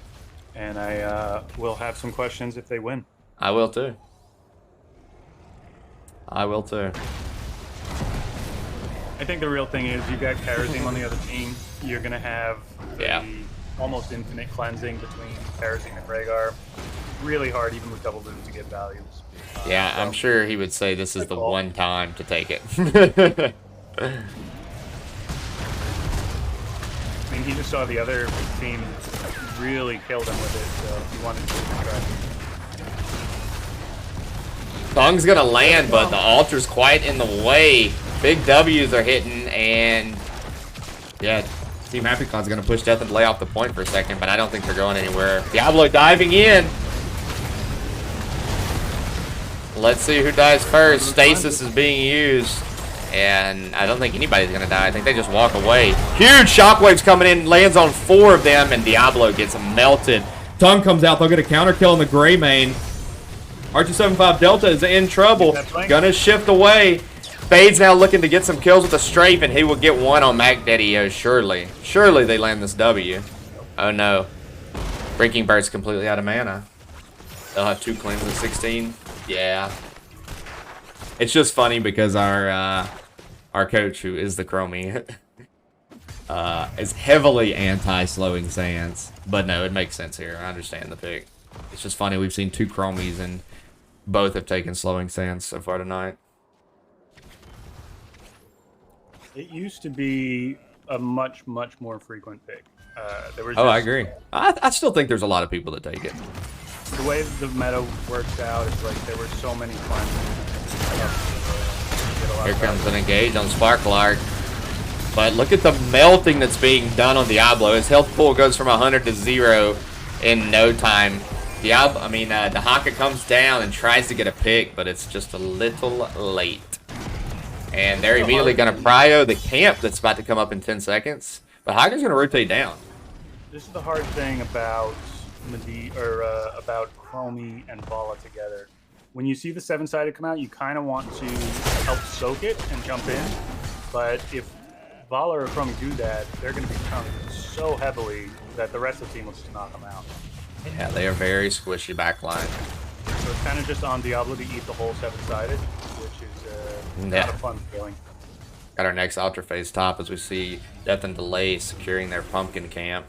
And I will have some questions if they win. I will too. I will too. I think the real thing is you got Karazim on the other team. You're going to have the almost infinite cleansing between Karazim and Rhaegar. Really hard, even with double loot, to get values. Yeah, I'm sure he would say this is the one time to take it. I mean, he just saw the other team really killed him with it, so he wanted to try. Song's gonna land, but the altar's quite in the way. Big W's are hitting, and yeah, Team Happy Cloud's gonna push Death and Delay off the point for a second, but I don't think they're going anywhere. Diablo diving in. Let's see who dies first. Stasis is being used, and I don't think anybody's gonna die. I think they just walk away. Huge shockwaves coming in, lands on 4 of them, and Diablo gets melted. Tongue comes out, they'll get a counter kill on the Greymane. R275 Delta is in trouble. Keep that flank. Gonna shift away. Fade's now looking to get some kills with the strafe, and he will get one on Mac Daddy. Oh, surely. Surely they land this W. Oh, no. Breaking Bird's completely out of mana. They'll have 2 claims at 16. Yeah. It's just funny because our coach, who is the Chromie, is heavily anti-slowing sands. But no, it makes sense here. I understand the pick. It's just funny. We've seen 2 Chromies, and both have taken slowing sands so far tonight. It used to be a much more frequent pick. There was I agree. I still think there's a lot of people that take it. The way the meta works out is like there were so many cleanses. Here comes an engage on Sparklark. But look at the melting that's being done on Diablo. His health pool goes from 100 to 0 in no time. Dahaka comes down and tries to get a pick, but it's just a little late. And they're immediately going to prio the camp that's about to come up in 10 seconds. But Haka's going to rotate down. This is the hard thing about about Chromie and Vala together. When you see the 7-sided come out, you kind of want to help soak it and jump in. But if Vala or Chromie do that, they're going to be chunked so heavily that the rest of the team will just knock them out. Yeah, they are very squishy backline. So it's kind of just on Diablo to eat the whole 7-sided, which is not a fun feeling. Got our next Ultra Phase top as we see Death and Delay securing their pumpkin camp.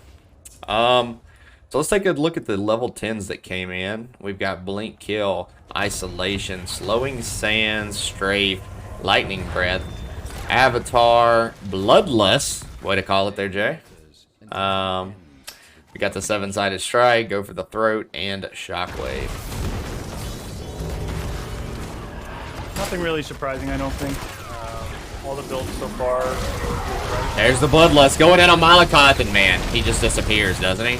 So let's take a look at the level 10s that came in. We've got Blink Kill, Isolation, Slowing Sands, Strafe, Lightning Breath, Avatar, Bloodlust. Way to call it there, Jay. We got the 7-sided Strike, Go for the Throat, and Shockwave. Nothing really surprising, I don't think. All the builds so far. There's the Bloodlust going in on Malakoth, and man, he just disappears, doesn't he?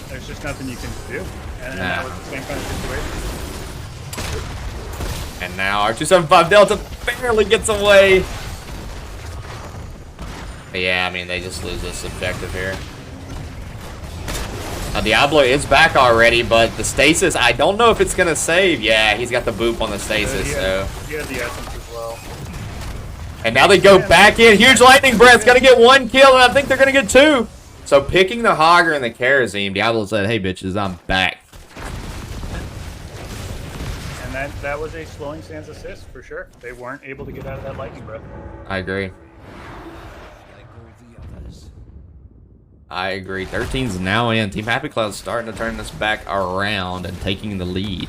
There's just nothing you can do. And that was the same kind of situation. And now R275 Delta barely gets away. But yeah, I mean, they just lose this objective here. Diablo is back already, but the stasis, I don't know if it's going to save. Yeah, he's got the boop on the stasis. He had the essence as well. And now they go back in. Huge Lightning Breath's going to get 1 kill, and I think they're going to get 2. So picking the Hogger and the Karazim, Diablo said, hey, bitches, I'm back. And that was a Slowing Sands assist, for sure. They weren't able to get out of that Lightning Breath. I agree. I agree. 13's now in. Team Happy Cloud's starting to turn this back around and taking the lead.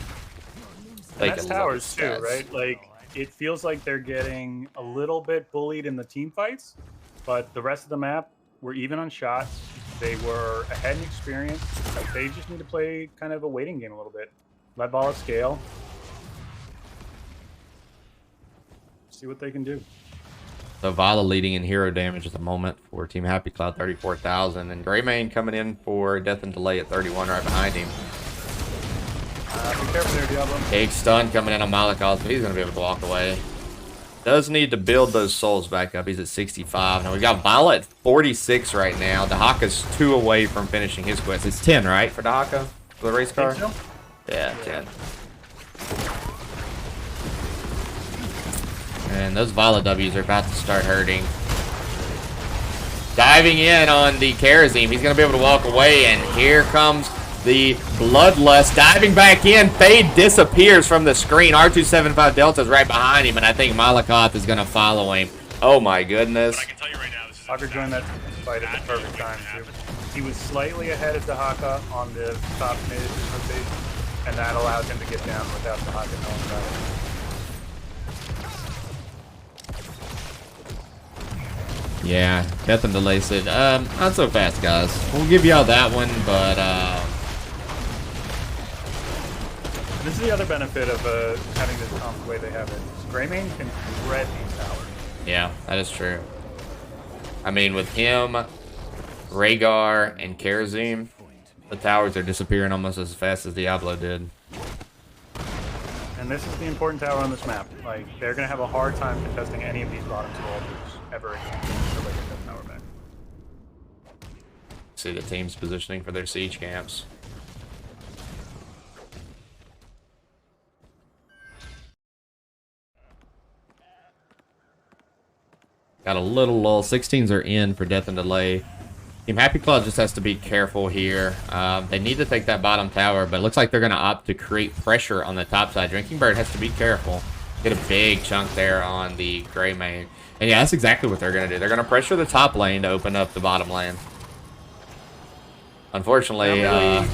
And that's towers too, right? Like, it feels like they're getting a little bit bullied in the team fights, but the rest of the map were even on shots. They were ahead in experience. Like, they just need to play kind of a waiting game a little bit. Let Vala scale. See what they can do. So Vala leading in hero damage at the moment for Team Happy Cloud, 34,000. And Greymane coming in for Death and Delay at 31 right behind him. Be careful there, Diablo. Big stun coming in on Malakoth, but he's going to be able to walk away. Does need to build those souls back up. He's at 65. Now we got Vala at 46 right now. Dahaka's 2 away from finishing his quest. It's 10, right, for Dahaka? For the race car? So? Yeah, 10. And those Vala W's are about to start hurting. Diving in on the Karazim. He's going to be able to walk away, and here comes the Bloodlust. Diving back in. Fade disappears from the screen. R275 Delta's right behind him, and I think Malakoth is going to follow him. Oh my goodness. But I can tell you right now, this is Haka joined that fight at the perfect time, too. He was slightly ahead of Dahaka on the top mid rotation, and that allowed him to get down without Dahaka knowing about it. Yeah, Death and Delay said, not so fast, guys. We'll give y'all that one, but, This is the other benefit of having this comp the way they have it. Greymane can thread these towers. yeah, that is true. I mean, with him, Rhaegar, and Karazim, the towers are disappearing almost as fast as Diablo did. And this is the important tower on this map. Like, they're going to have a hard time contesting any of these bottom 2 altars ever again until they get that tower back. See the teams positioning for their siege camps. Got a little lull. 16s are in for Death and Delay. Team Happy Cloud just has to be careful here. They need to take that bottom tower, but it looks like they're going to opt to create pressure on the top side. Drinking Bird has to be careful. Get a big chunk there on the Gray main. And yeah, that's exactly what they're going to do. They're going to pressure the top lane to open up the bottom lane. Unfortunately, yeah,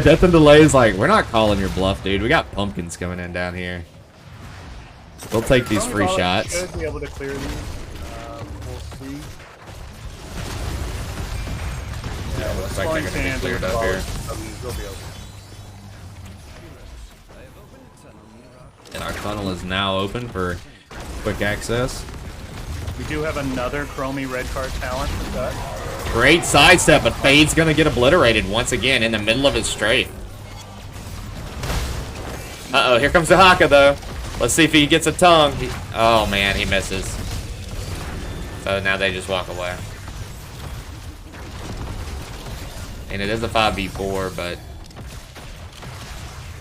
Death and Delay is like, we're not calling your bluff, dude. We got pumpkins coming in down here. They'll take these free shots. Should be able to clear these. We'll see. Yeah, looks like they're going to get cleared up here. They'll be open. And our tunnel is now open for quick access. We do have another Chromie red card talent for that. Great sidestep, but Fade's going to get obliterated once again in the middle of his strafe. Uh-oh, here comes the Haka, though. Let's see if he gets a tongue. Oh, man, he misses. So now they just walk away. And it is a 5v4, but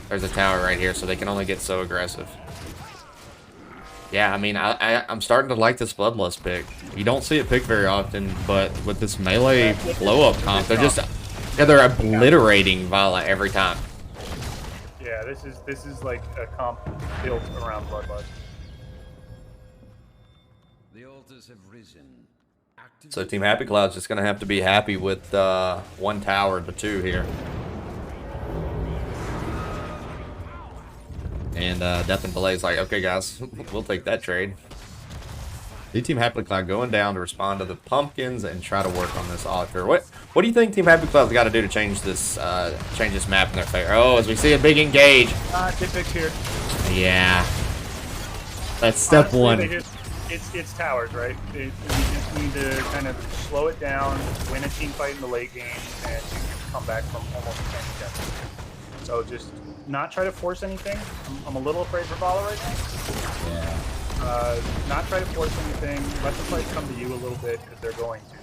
there's a tower right here, so they can only get so aggressive. Yeah, I mean, I'm starting to like this Bloodlust pick. You don't see it picked very often, but with this melee blow-up comp, they're just, yeah, they're obliterating Violet every time. Yeah, this is like a comp built around Bloodlust. The altars have risen. So Team Happy Cloud's just going to have to be happy with one tower to two here. And Death and Delay's like, okay, guys, we'll take that trade. See Team Happy Cloud going down to respond to the pumpkins and try to work on this altar. What do you think Team Happy Cloud's got to do to change this map in their favor? Oh, as we see a big engage. Get picked here. Yeah. That's step one. It's towers, right? You just need to kind of slow it down, win a team fight in the late game, and you can come back from almost 10 steps. So just not try to force anything. I'm a little afraid for Vala right now. Yeah. Not try to force anything. Let the fight come to you a little bit, because they're going to.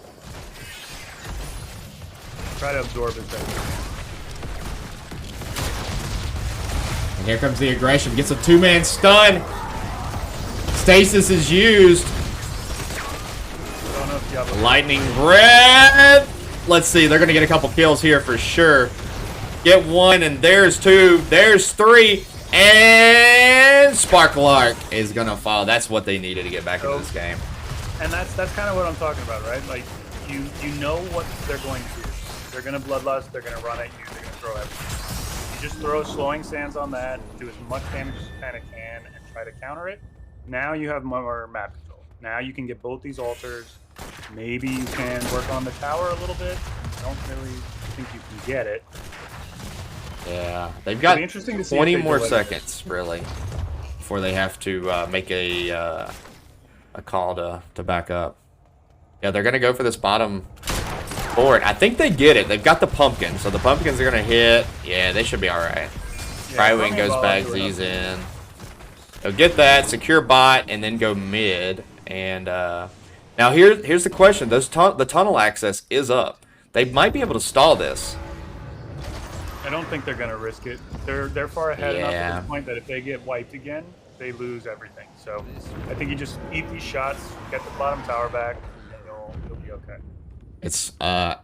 Try to absorb as best you can. And here comes the aggression. Gets a two-man stun. Stasis is used. I don't know if you have a Lightning Breath. Let's see. They're going to get a couple kills here for sure. Get one, and there's two. There's three. And Sparkle Arc is going to fall. That's what they needed to get back into this game. And that's kind of what I'm talking about, right? Like, you know what they're going to do. They're going to Bloodlust. They're going to run at you. They're going to throw everything. You just throw slowing sands on that, do as much damage as you kind of can, and try to counter it. Now you have more map control. Now you can get both these altars. Maybe you can work on the tower a little bit. I don't really think you can get it. Yeah, they've got interesting to see 20 if they more do it. seconds, really, before they have to make a call to back up. Yeah, they're going to go for this bottom board. I think they get it. They've got the pumpkin, so the pumpkins are going to hit. Yeah, they should be all right. Brywing goes back, Z's in. They'll get that, secure bot, and then go mid. And now here's the question. The tunnel access is up. They might be able to stall this. I don't think they're going to risk it. They're far ahead enough Yeah. at this point that if they get wiped again, they lose everything. So I think you just eat these shots, get the bottom tower back, and you'll be okay. It's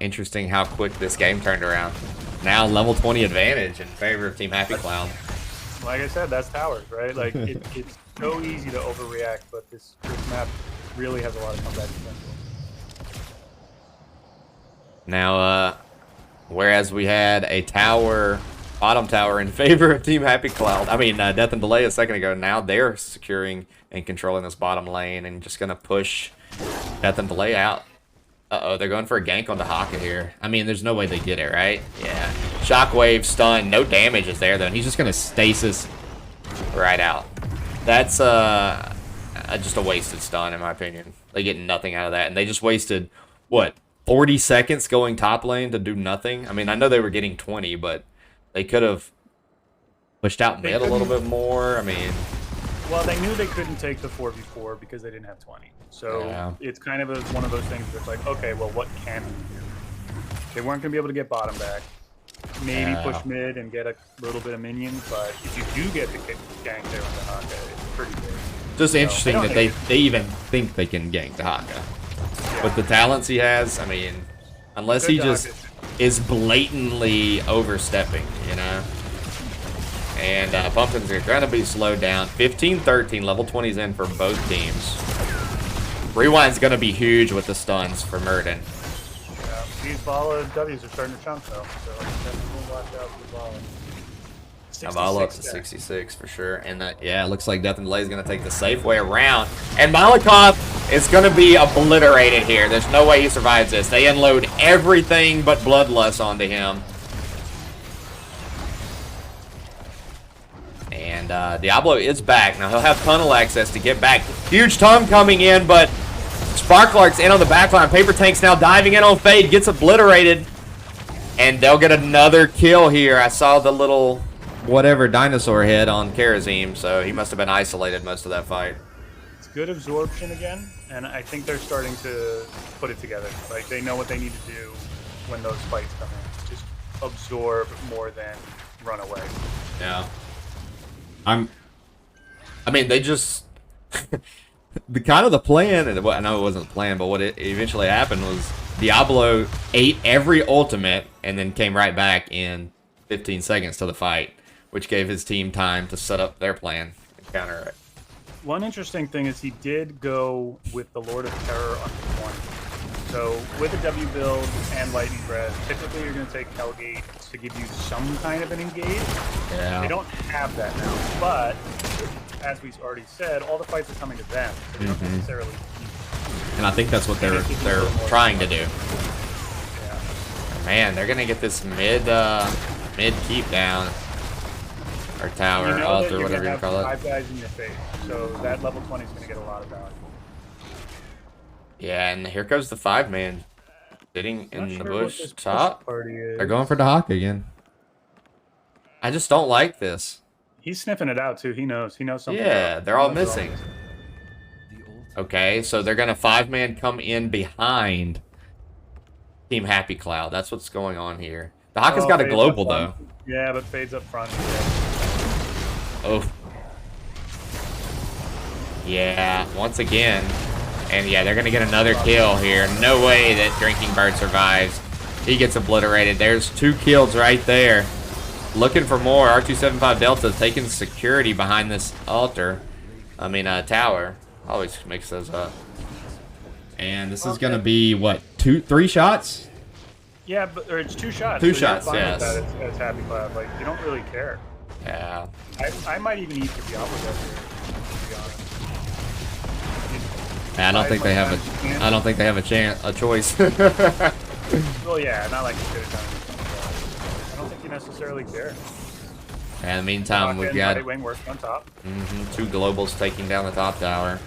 interesting how quick this game turned around. Now level 20 advantage in favor of Team Happy Cloud. Like I said, that's towers, right? Like it's so easy to overreact, but this map really has a lot of comeback potential. Now, whereas we had a bottom tower in favor of Team Happy Cloud, I mean, Death and Delay a second ago, now they're securing and controlling this bottom lane and just going to push Death and Delay out. Uh-oh, they're going for a gank onto Haka here. I mean, there's no way they get it, right? Yeah. Shockwave, stun, no damage is there, though, and he's just going to stasis right out. That's just a wasted stun, in my opinion. They get nothing out of that, and they just wasted, what, 40 seconds going top lane to do nothing? I mean, I know they were getting 20, but they could have pushed out mid a little bit more. I mean... Well, they knew they couldn't take the 4v4 because they didn't have 20. So Yeah. it's kind of one of those things where it's like, okay, well, what can we do? They weren't going to be able to get bottom back. Maybe Yeah. push mid and get a little bit of minions, but if you do get the gank there on the Haka, it's pretty big. Just So, interesting I that don't they even think they can gank Dahaka. With the talents he has, I mean, unless he just is blatantly overstepping, you know? And Pumpkins are going to be slowed down. 15-13, level 20's in for both teams. Rewind's going to be huge with the stuns for Murden. Yeah, these Vala W's are starting to chunk though, so definitely watch out for Vala. Vala up to 66 for sure. And yeah, it looks like Death and Delay is going to take the safe way around. And Malikov is going to be obliterated here. There's no way he survives this. They unload everything but Bloodlust onto him. And Diablo is back. Now he'll have tunnel access to get back. Huge Tom coming in, but Sparklark's in on the backline. Paper Tank's now diving in on Fade. Gets obliterated. And they'll get another kill here. I saw the little whatever dinosaur head on Karazim, so he must have been isolated most of that fight. It's good absorption again, and I think they're starting to put it together. Like, they know what they need to do when those fights come in. Just absorb more than run away. Yeah. I mean, they just the kind of the plan, and I know it wasn't the plan, but what it eventually happened was Diablo ate every ultimate and then came right back in 15 seconds to the fight, which gave his team time to set up their plan and counter it. One interesting thing is he did go with the Lord of Terror on one. So with a W build and Lightning Breath, typically you're going to take Hellgate to give you some kind of an engage. Yeah. They don't have that now, but as we already said, all the fights are coming to them, so they don't necessarily. And I think that's what they're trying to do. Yeah. Man, they're gonna get this mid keep down, or tower, You know alt, that or you're whatever gonna you have call it. 5 guys in your face, so that level 20 is going to get a lot of value. Yeah, and here goes the 5-man sitting in the Sure what bush this top. push party is. They're going for the Hawk again. I just don't like this. He's sniffing it out too. He knows. He knows something. Yeah, they're all missing. Okay, so they're gonna 5-man come in behind Team Happy Cloud. That's what's going on here. The Hawk has got a Fade's global up though. front. Yeah, but Fade's up front. Oh. Yeah, once again. And yeah, they're gonna get another kill here. No way that Drinking Bird survives. He gets obliterated. There's 2 kills right there. Looking for more. R275 Delta taking security behind this altar. I mean, tower. Always mix those up. And this is going to be, what, 3 shots? Yeah, but or it's 2 shots. 2 so shots, you're fine with yes. that. It's Happy Cloud. Like, you don't really care. Yeah. I might even eat the Diablo Death here, to be honest. I don't think they have a. I don't think they have a choice. Well, yeah, not like you could have done it. I don't think you necessarily care. And in the meantime, we've got Right wing working on top. 2 globals taking down the top tower.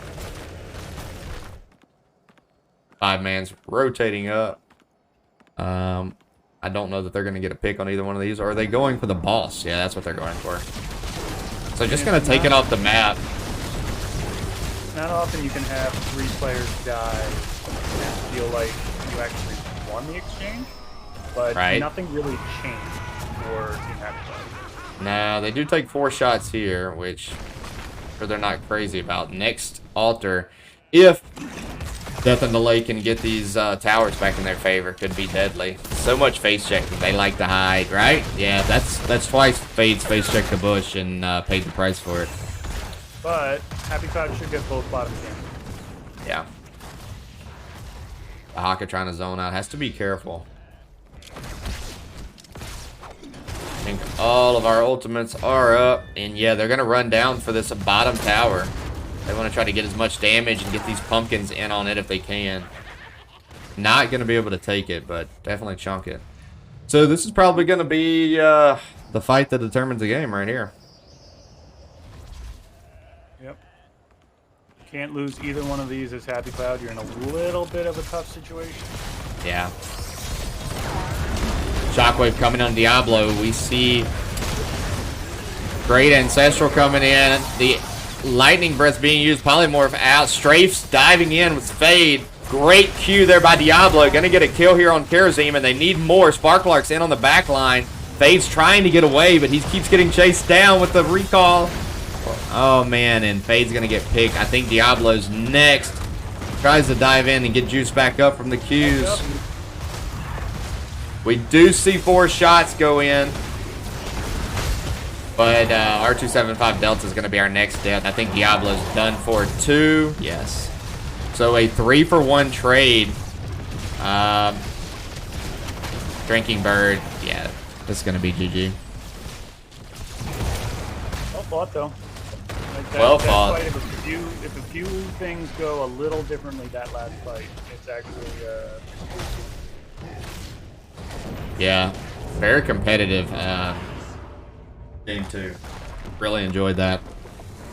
5-man's rotating up. I don't know that they're going to get a pick on either one of these. Or are they going for the boss? Yeah, that's what they're going for. So just going to take it off the map. Not often you can have 3 players die and feel like you actually won the exchange, but nothing really changed for Team Happy Cloud. No, they do take 4 shots here, which they're not crazy about. Next altar, if Death and Delay can get these towers back in their favor, could be deadly. So much face checking. They like to hide, right? Yeah, that's twice Fade's face checked the bush and paid the price for it. But Happy Cloud should get both bottom games. Yeah. The Haka trying to zone out. Has to be careful. I think all of our ultimates are up. And yeah, they're going to run down for this bottom tower. They want to try to get as much damage and get these pumpkins in on it if they can. Not going to be able to take it, but definitely chunk it. So this is probably going to be the fight that determines the game right here. Yep. Can't lose either one of these as Happy Cloud. You're in a little bit of a tough situation. Yeah. Shockwave coming on Diablo. We see Great Ancestral coming in. The Lightning Breath being used. Polymorph out. Strafes diving in with Fade. Great Q there by Diablo. Gonna get a kill here on Karazim, and they need more. Sparklark's in on the back line. Fade's trying to get away, but he keeps getting chased down with the recall. Oh, man, and Fade's going to get picked. I think Diablo's next. Tries to dive in and get juice back up from the Qs. We do see 4 shots go in. But R275 Delta is going to be our next death. I think Diablo's done for 2. Yes. So a 3-for-1 trade. Drinking Bird. Yeah, this is going to be GG. Well fought, though. Like Well fought. Fight, if a few things go a little differently that last fight, it's actually... Yeah, very competitive. Game 2. Really enjoyed that.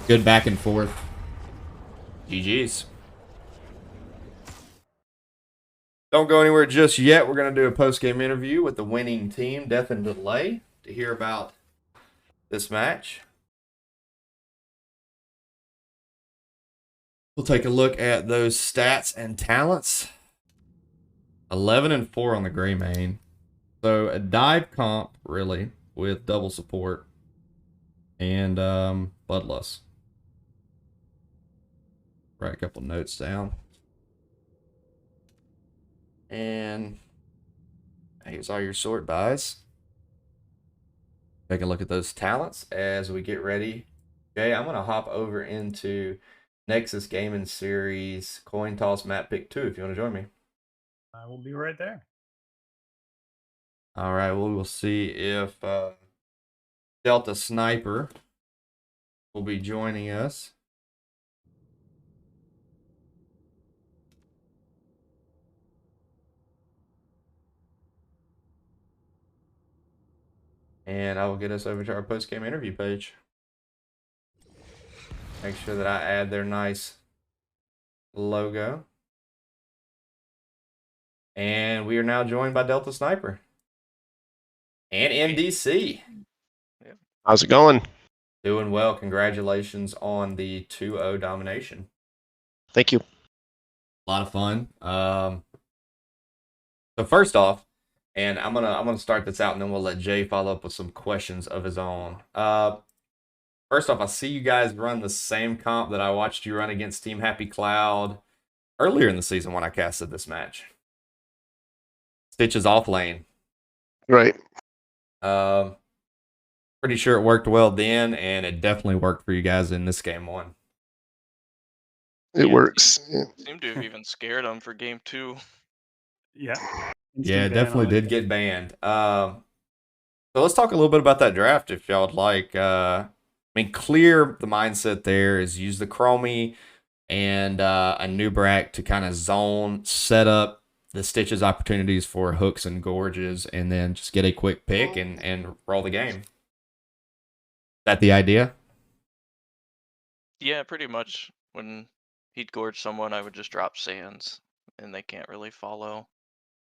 Good back and forth. GG's. Don't go anywhere just yet. We're going to do a post-game interview with the winning team, Death and Delay, to hear about this match. We'll take a look at those stats and talents. 11 and 4 on the gray main. So a dive comp, really, with double support and bloodlust. Write a couple notes down. And here's all your sort buys. Take a look at those talents as we get ready. Okay, I'm going to hop over into Nexus Gaming Series Coin Toss Map Pick 2 if you want to join me. I will be right there. All right, well, we'll see if Delta Sniper will be joining us. And I will get us over to our post-game interview page. Make sure that I add their nice logo. And we are now joined by Delta Sniper. And MDC. How's it going? Doing well. Congratulations on the 2-0 domination. Thank you. A lot of fun. So first off, and I'm gonna start this out, and then we'll let Jay follow up with some questions of his own. First off, I see you guys run the same comp that I watched you run against Team Happy Cloud earlier in the season when I casted this match. Stitches off lane. Right. Pretty sure it worked well then, and it definitely worked for you guys in this game 1. It works. Yeah. Seemed to have even scared him for game 2. Yeah. Yeah, it definitely did get banned. So let's talk a little bit about that draft if y'all would like. I mean, clear the mindset there is use the Chromie and a Nubrak to kind of zone, set up the Stitches opportunities for hooks and gorges, and then just get a quick pick and roll the game. Is that the idea? Yeah, pretty much. When he'd gorge someone, I would just drop sands, and they can't really follow.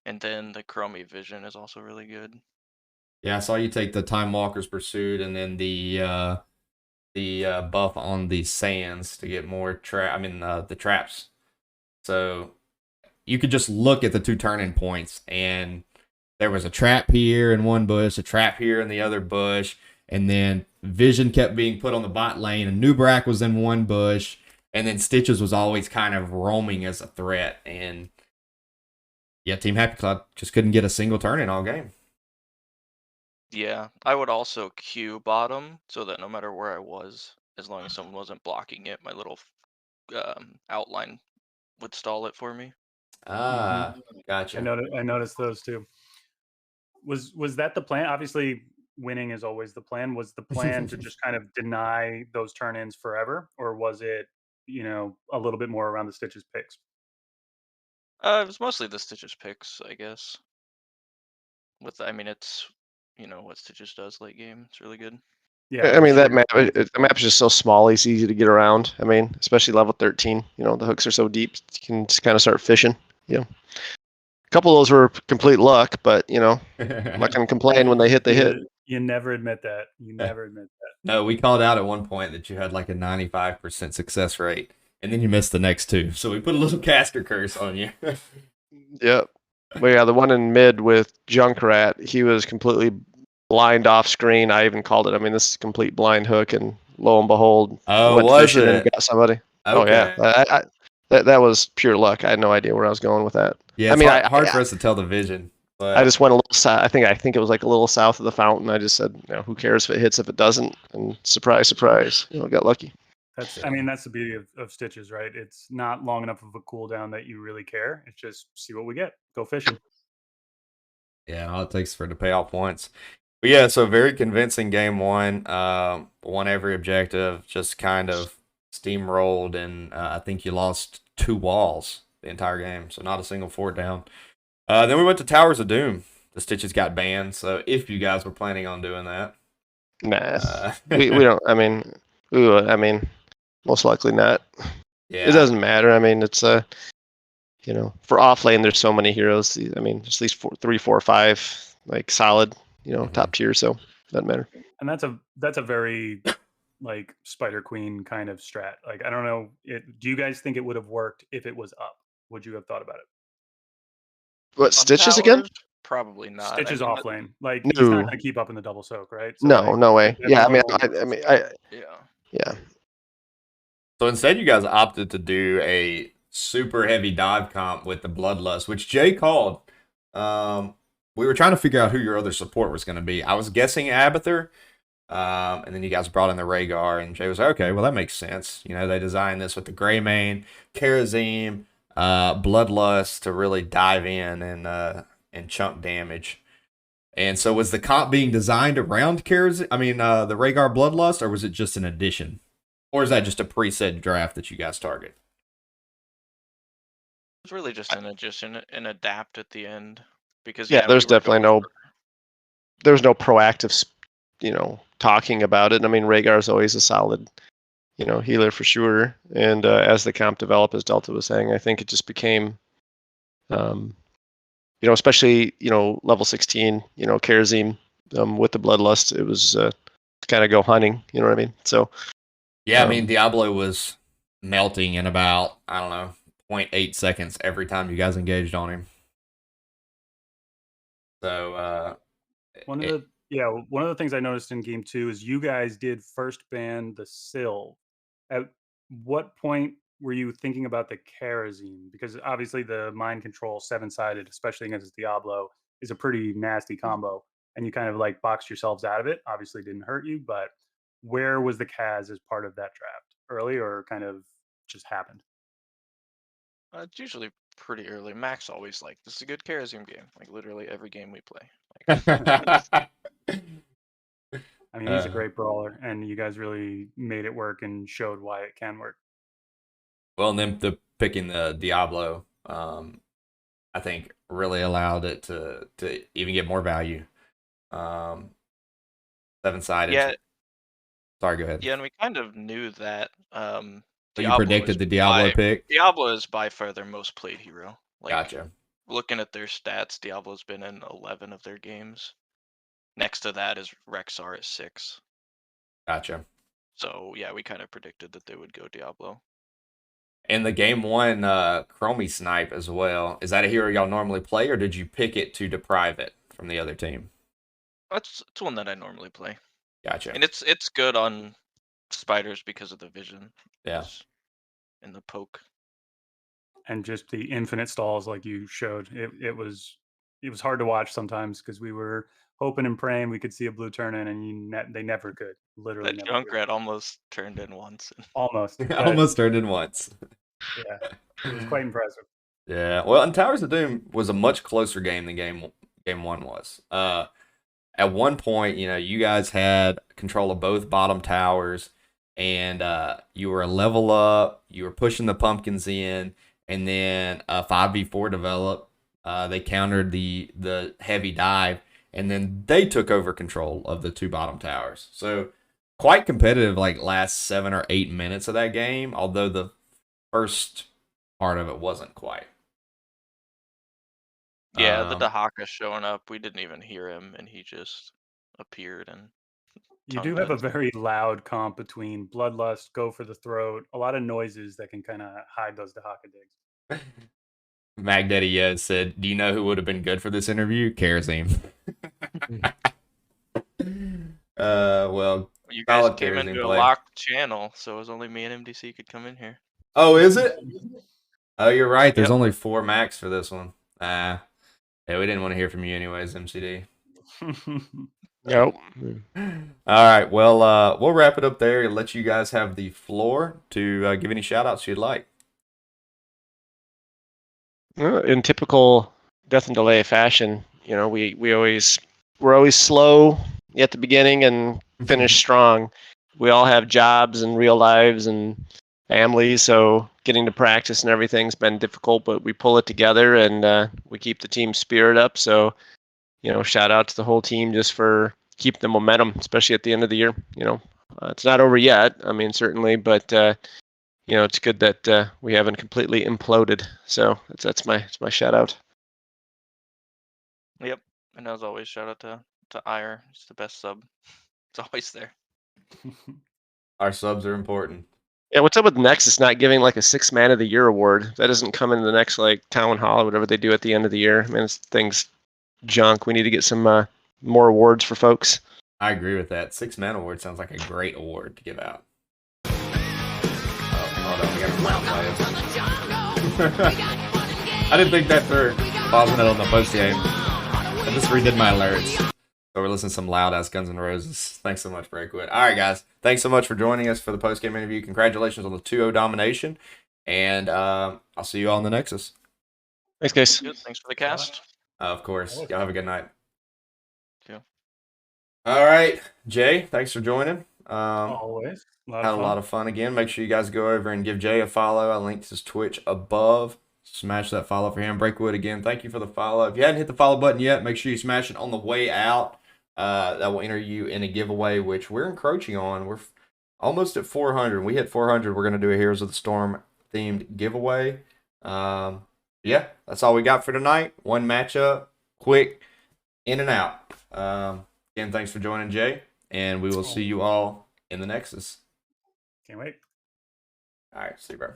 And then the Chromie vision is also really good. Yeah, I saw you take the Time Walker's Pursuit and then the buff on the sands to get more the traps. So you could just look at the 2 turning points, and there was a trap here in one bush, a trap here in the other bush, and then vision kept being put on the bot lane, and Nubrak was in one bush, and then Stitches was always kind of roaming as a threat, and yeah, Team Happy Cloud just couldn't get a single turn in all game. Yeah, I would also Q bottom so that no matter where I was, as long as someone wasn't blocking it, my little outline would stall it for me. Ah, gotcha. I noticed those too. Was that the plan? Obviously, winning is always the plan. Was the plan to just kind of deny those turn-ins forever, or was it, a little bit more around the Stitches picks? It was mostly the Stitches picks, I guess. It's what Stitches does late game. It's really good. Yeah, I mean, sure. the map is just so small, it's easy to get around. I mean, especially level 13. The hooks are so deep, you can just kind of start fishing. Yeah. A couple of those were complete luck, but, I'm not going to complain when they hit, they hit. You never admit that. You never admit that. No, we called out at one point that you had like a 95% success rate, and then you missed the next 2. So we put a little caster curse on you. Yep. But yeah, the one in mid with Junkrat, he was completely blind off screen. I even called it. I mean, this is a complete blind hook, and lo and behold, Oh, went was fishing and it? got somebody. Oh Okay. yeah, that was pure luck. I had no idea where I was going with that. Yeah, I it's mean, hard for us to tell the vision. I But just went a little south. I think it was like a little south of the fountain. I just said, who cares if it hits, if it doesn't, and surprise, surprise, got lucky. I mean, that's the beauty of Stitches, right? It's not long enough of a cooldown that you really care. It's just see what we get. Go fishing. yeah, all it takes for it to pay off once. But yeah, so very convincing game one. Won every objective, just kind of steamrolled, and I think you lost 2 walls the entire game, so not a single fort down. Then we went to Towers of Doom. The Stitches got banned, so if you guys were planning on doing that. Nah, we don't. I mean, most likely not. Yeah. It doesn't matter. I mean, it's for off lane, there's so many heroes. I mean, just these 3, 4, 5, like solid, top tier. So doesn't matter. And that's a very like Spider Queen kind of strat. Like I don't know. Do you guys think it would have worked if it was up? Would you have thought about it? What On Stitches again? towers, probably not. Stitches I mean, off lane. Like he's not No. going to keep up in the double soak, right? So, No, like, no way. that's Yeah, I mean, normal versus- yeah. So instead, you guys opted to do a super heavy dive comp with the Bloodlust, which Jay called. We were trying to figure out who your other support was going to be. I was guessing Abathur, and then you guys brought in the Rhaegar, and Jay was like, okay, well, that makes sense. They designed this with the Greymane, Kharazim, Bloodlust to really dive in and chunk damage. And so was the comp being designed around Kharazim, the Rhaegar Bloodlust, or was it just an addition? Or is that just a preset draft that you guys target? It's really just an adapt at the end because there's definitely there's no proactive, talking about it. I mean, Rhaegar is always a solid, healer for sure. And as the comp developed, as Delta was saying, I think it just became, especially level 16, Kharazim with the Bloodlust, it was kind of go hunting. You know what I mean? So. Yeah, Diablo was melting in about, 0.8 seconds every time you guys engaged on him. So, one of the things I noticed in game 2 is you guys did first ban the Sylve. At what point were you thinking about the Kharazim? Because obviously the mind control 7-sided, especially against Diablo, is a pretty nasty combo. And you kind of like boxed yourselves out of it. Obviously didn't hurt you, but where was the Kaz as part of that draft? Early or kind of just happened? It's usually pretty early. Max always like, this is a good Kharazim game. Like literally every game we play. I mean, he's a great brawler, and you guys really made it work and showed why it can work. Well, and then picking the Diablo, I think really allowed it to even get more value. 7-sided. Yeah. Sorry, go ahead. Yeah, and we kind of knew that. So you predicted the Diablo pick? Diablo is by far their most played hero. Gotcha. Looking at their stats, Diablo's been in 11 of their games. Next to that is Rexar at 6. Gotcha. So yeah, we kind of predicted that they would go Diablo. And the game 1 Chromie Snipe as well. Is that a hero y'all normally play, or did you pick it to deprive it from the other team? It's one that I normally play. Gotcha. And it's good on spiders because of the vision. Yeah. And the poke. And just the infinite stalls like you showed. It was hard to watch sometimes because we were hoping and praying we could see a blue turn in, and they never could. Literally, that never Junkrat almost turned in once. Almost. Almost turned in once. Yeah, it was quite impressive. Yeah, well, and Towers of Doom was a much closer game than game 1 was. At one point, you guys had control of both bottom towers, and you were a level up. You were pushing the pumpkins in, and then a 5v4 developed. They countered the heavy dive, and then they took over control of the 2 bottom towers. So quite competitive, like last 7 or 8 minutes of that game. Although the first part of it wasn't quite. Yeah, the Dahaka showing up, we didn't even hear him, and he just appeared. And you do have a very loud comp between Bloodlust, Go for the Throat, a lot of noises that can kind of hide those Dahaka digs. Mag Daddy Yes said, "Do you know who would have been good for this interview? Kharazim." Well, You guys Solid came pairs in into a play. locked channel, so it was only me and MDC could come in here. Oh, is it? Oh, you're right. There's Yep. only 4 max for this one. Yeah, we didn't want to hear from you anyways, MCD. Nope. All right. Well, we'll wrap it up there and let you guys have the floor to give any shout outs you'd like. In typical Death and Delay fashion, you know, we're always slow at the beginning and finish strong. We all have jobs and real lives and families, so getting to practice and everything's been difficult, but we pull it together and we keep the team spirit up. So, you know, shout out to the whole team just for keeping the momentum, especially at the end of the year. You know, it's not over yet. I mean, certainly, but you know, it's good that we haven't completely imploded. So that's my shout out. Yep. And as always, shout out to Ire. He's the best sub. It's always there. Our subs are important. Yeah, what's up with Nexus not giving like a 6th Man of the Year award? That doesn't come in the next like town hall or whatever they do at the end of the year. I mean, this thing's junk. We need to get some more awards for folks. I agree with that. 6 Man Award sounds like a great award to give out. Oh, hold on, we got I didn't think that through. Pausing it on the post game. I just redid my alerts. So we're listening to some loud ass Guns N' Roses. Thanks so much, Breakwood. All right, guys. Thanks so much for joining us for the post game interview. Congratulations on the 2-0 domination. And I'll see you all in the Nexus. Thanks, guys. Good. Thanks for the cast. Of course. Y'all have a good night. Yeah. All right, Jay. Thanks for joining. Always. Had a lot of fun again. Make sure you guys go over and give Jay a follow. I linked his Twitch above. Smash that follow for him. Breakwood, again, thank you for the follow. If you hadn't hit the follow button yet, make sure you smash it on the way out. That will enter you in a giveaway, which we're encroaching on. We're almost at 400. When we hit 400, we're going to do a Heroes of the Storm themed giveaway. Yeah, that's all we got for tonight. One matchup, quick, in and out. Again, thanks for joining, Jay, and we will see you all in the Nexus. Can't wait. All right, see you, bro.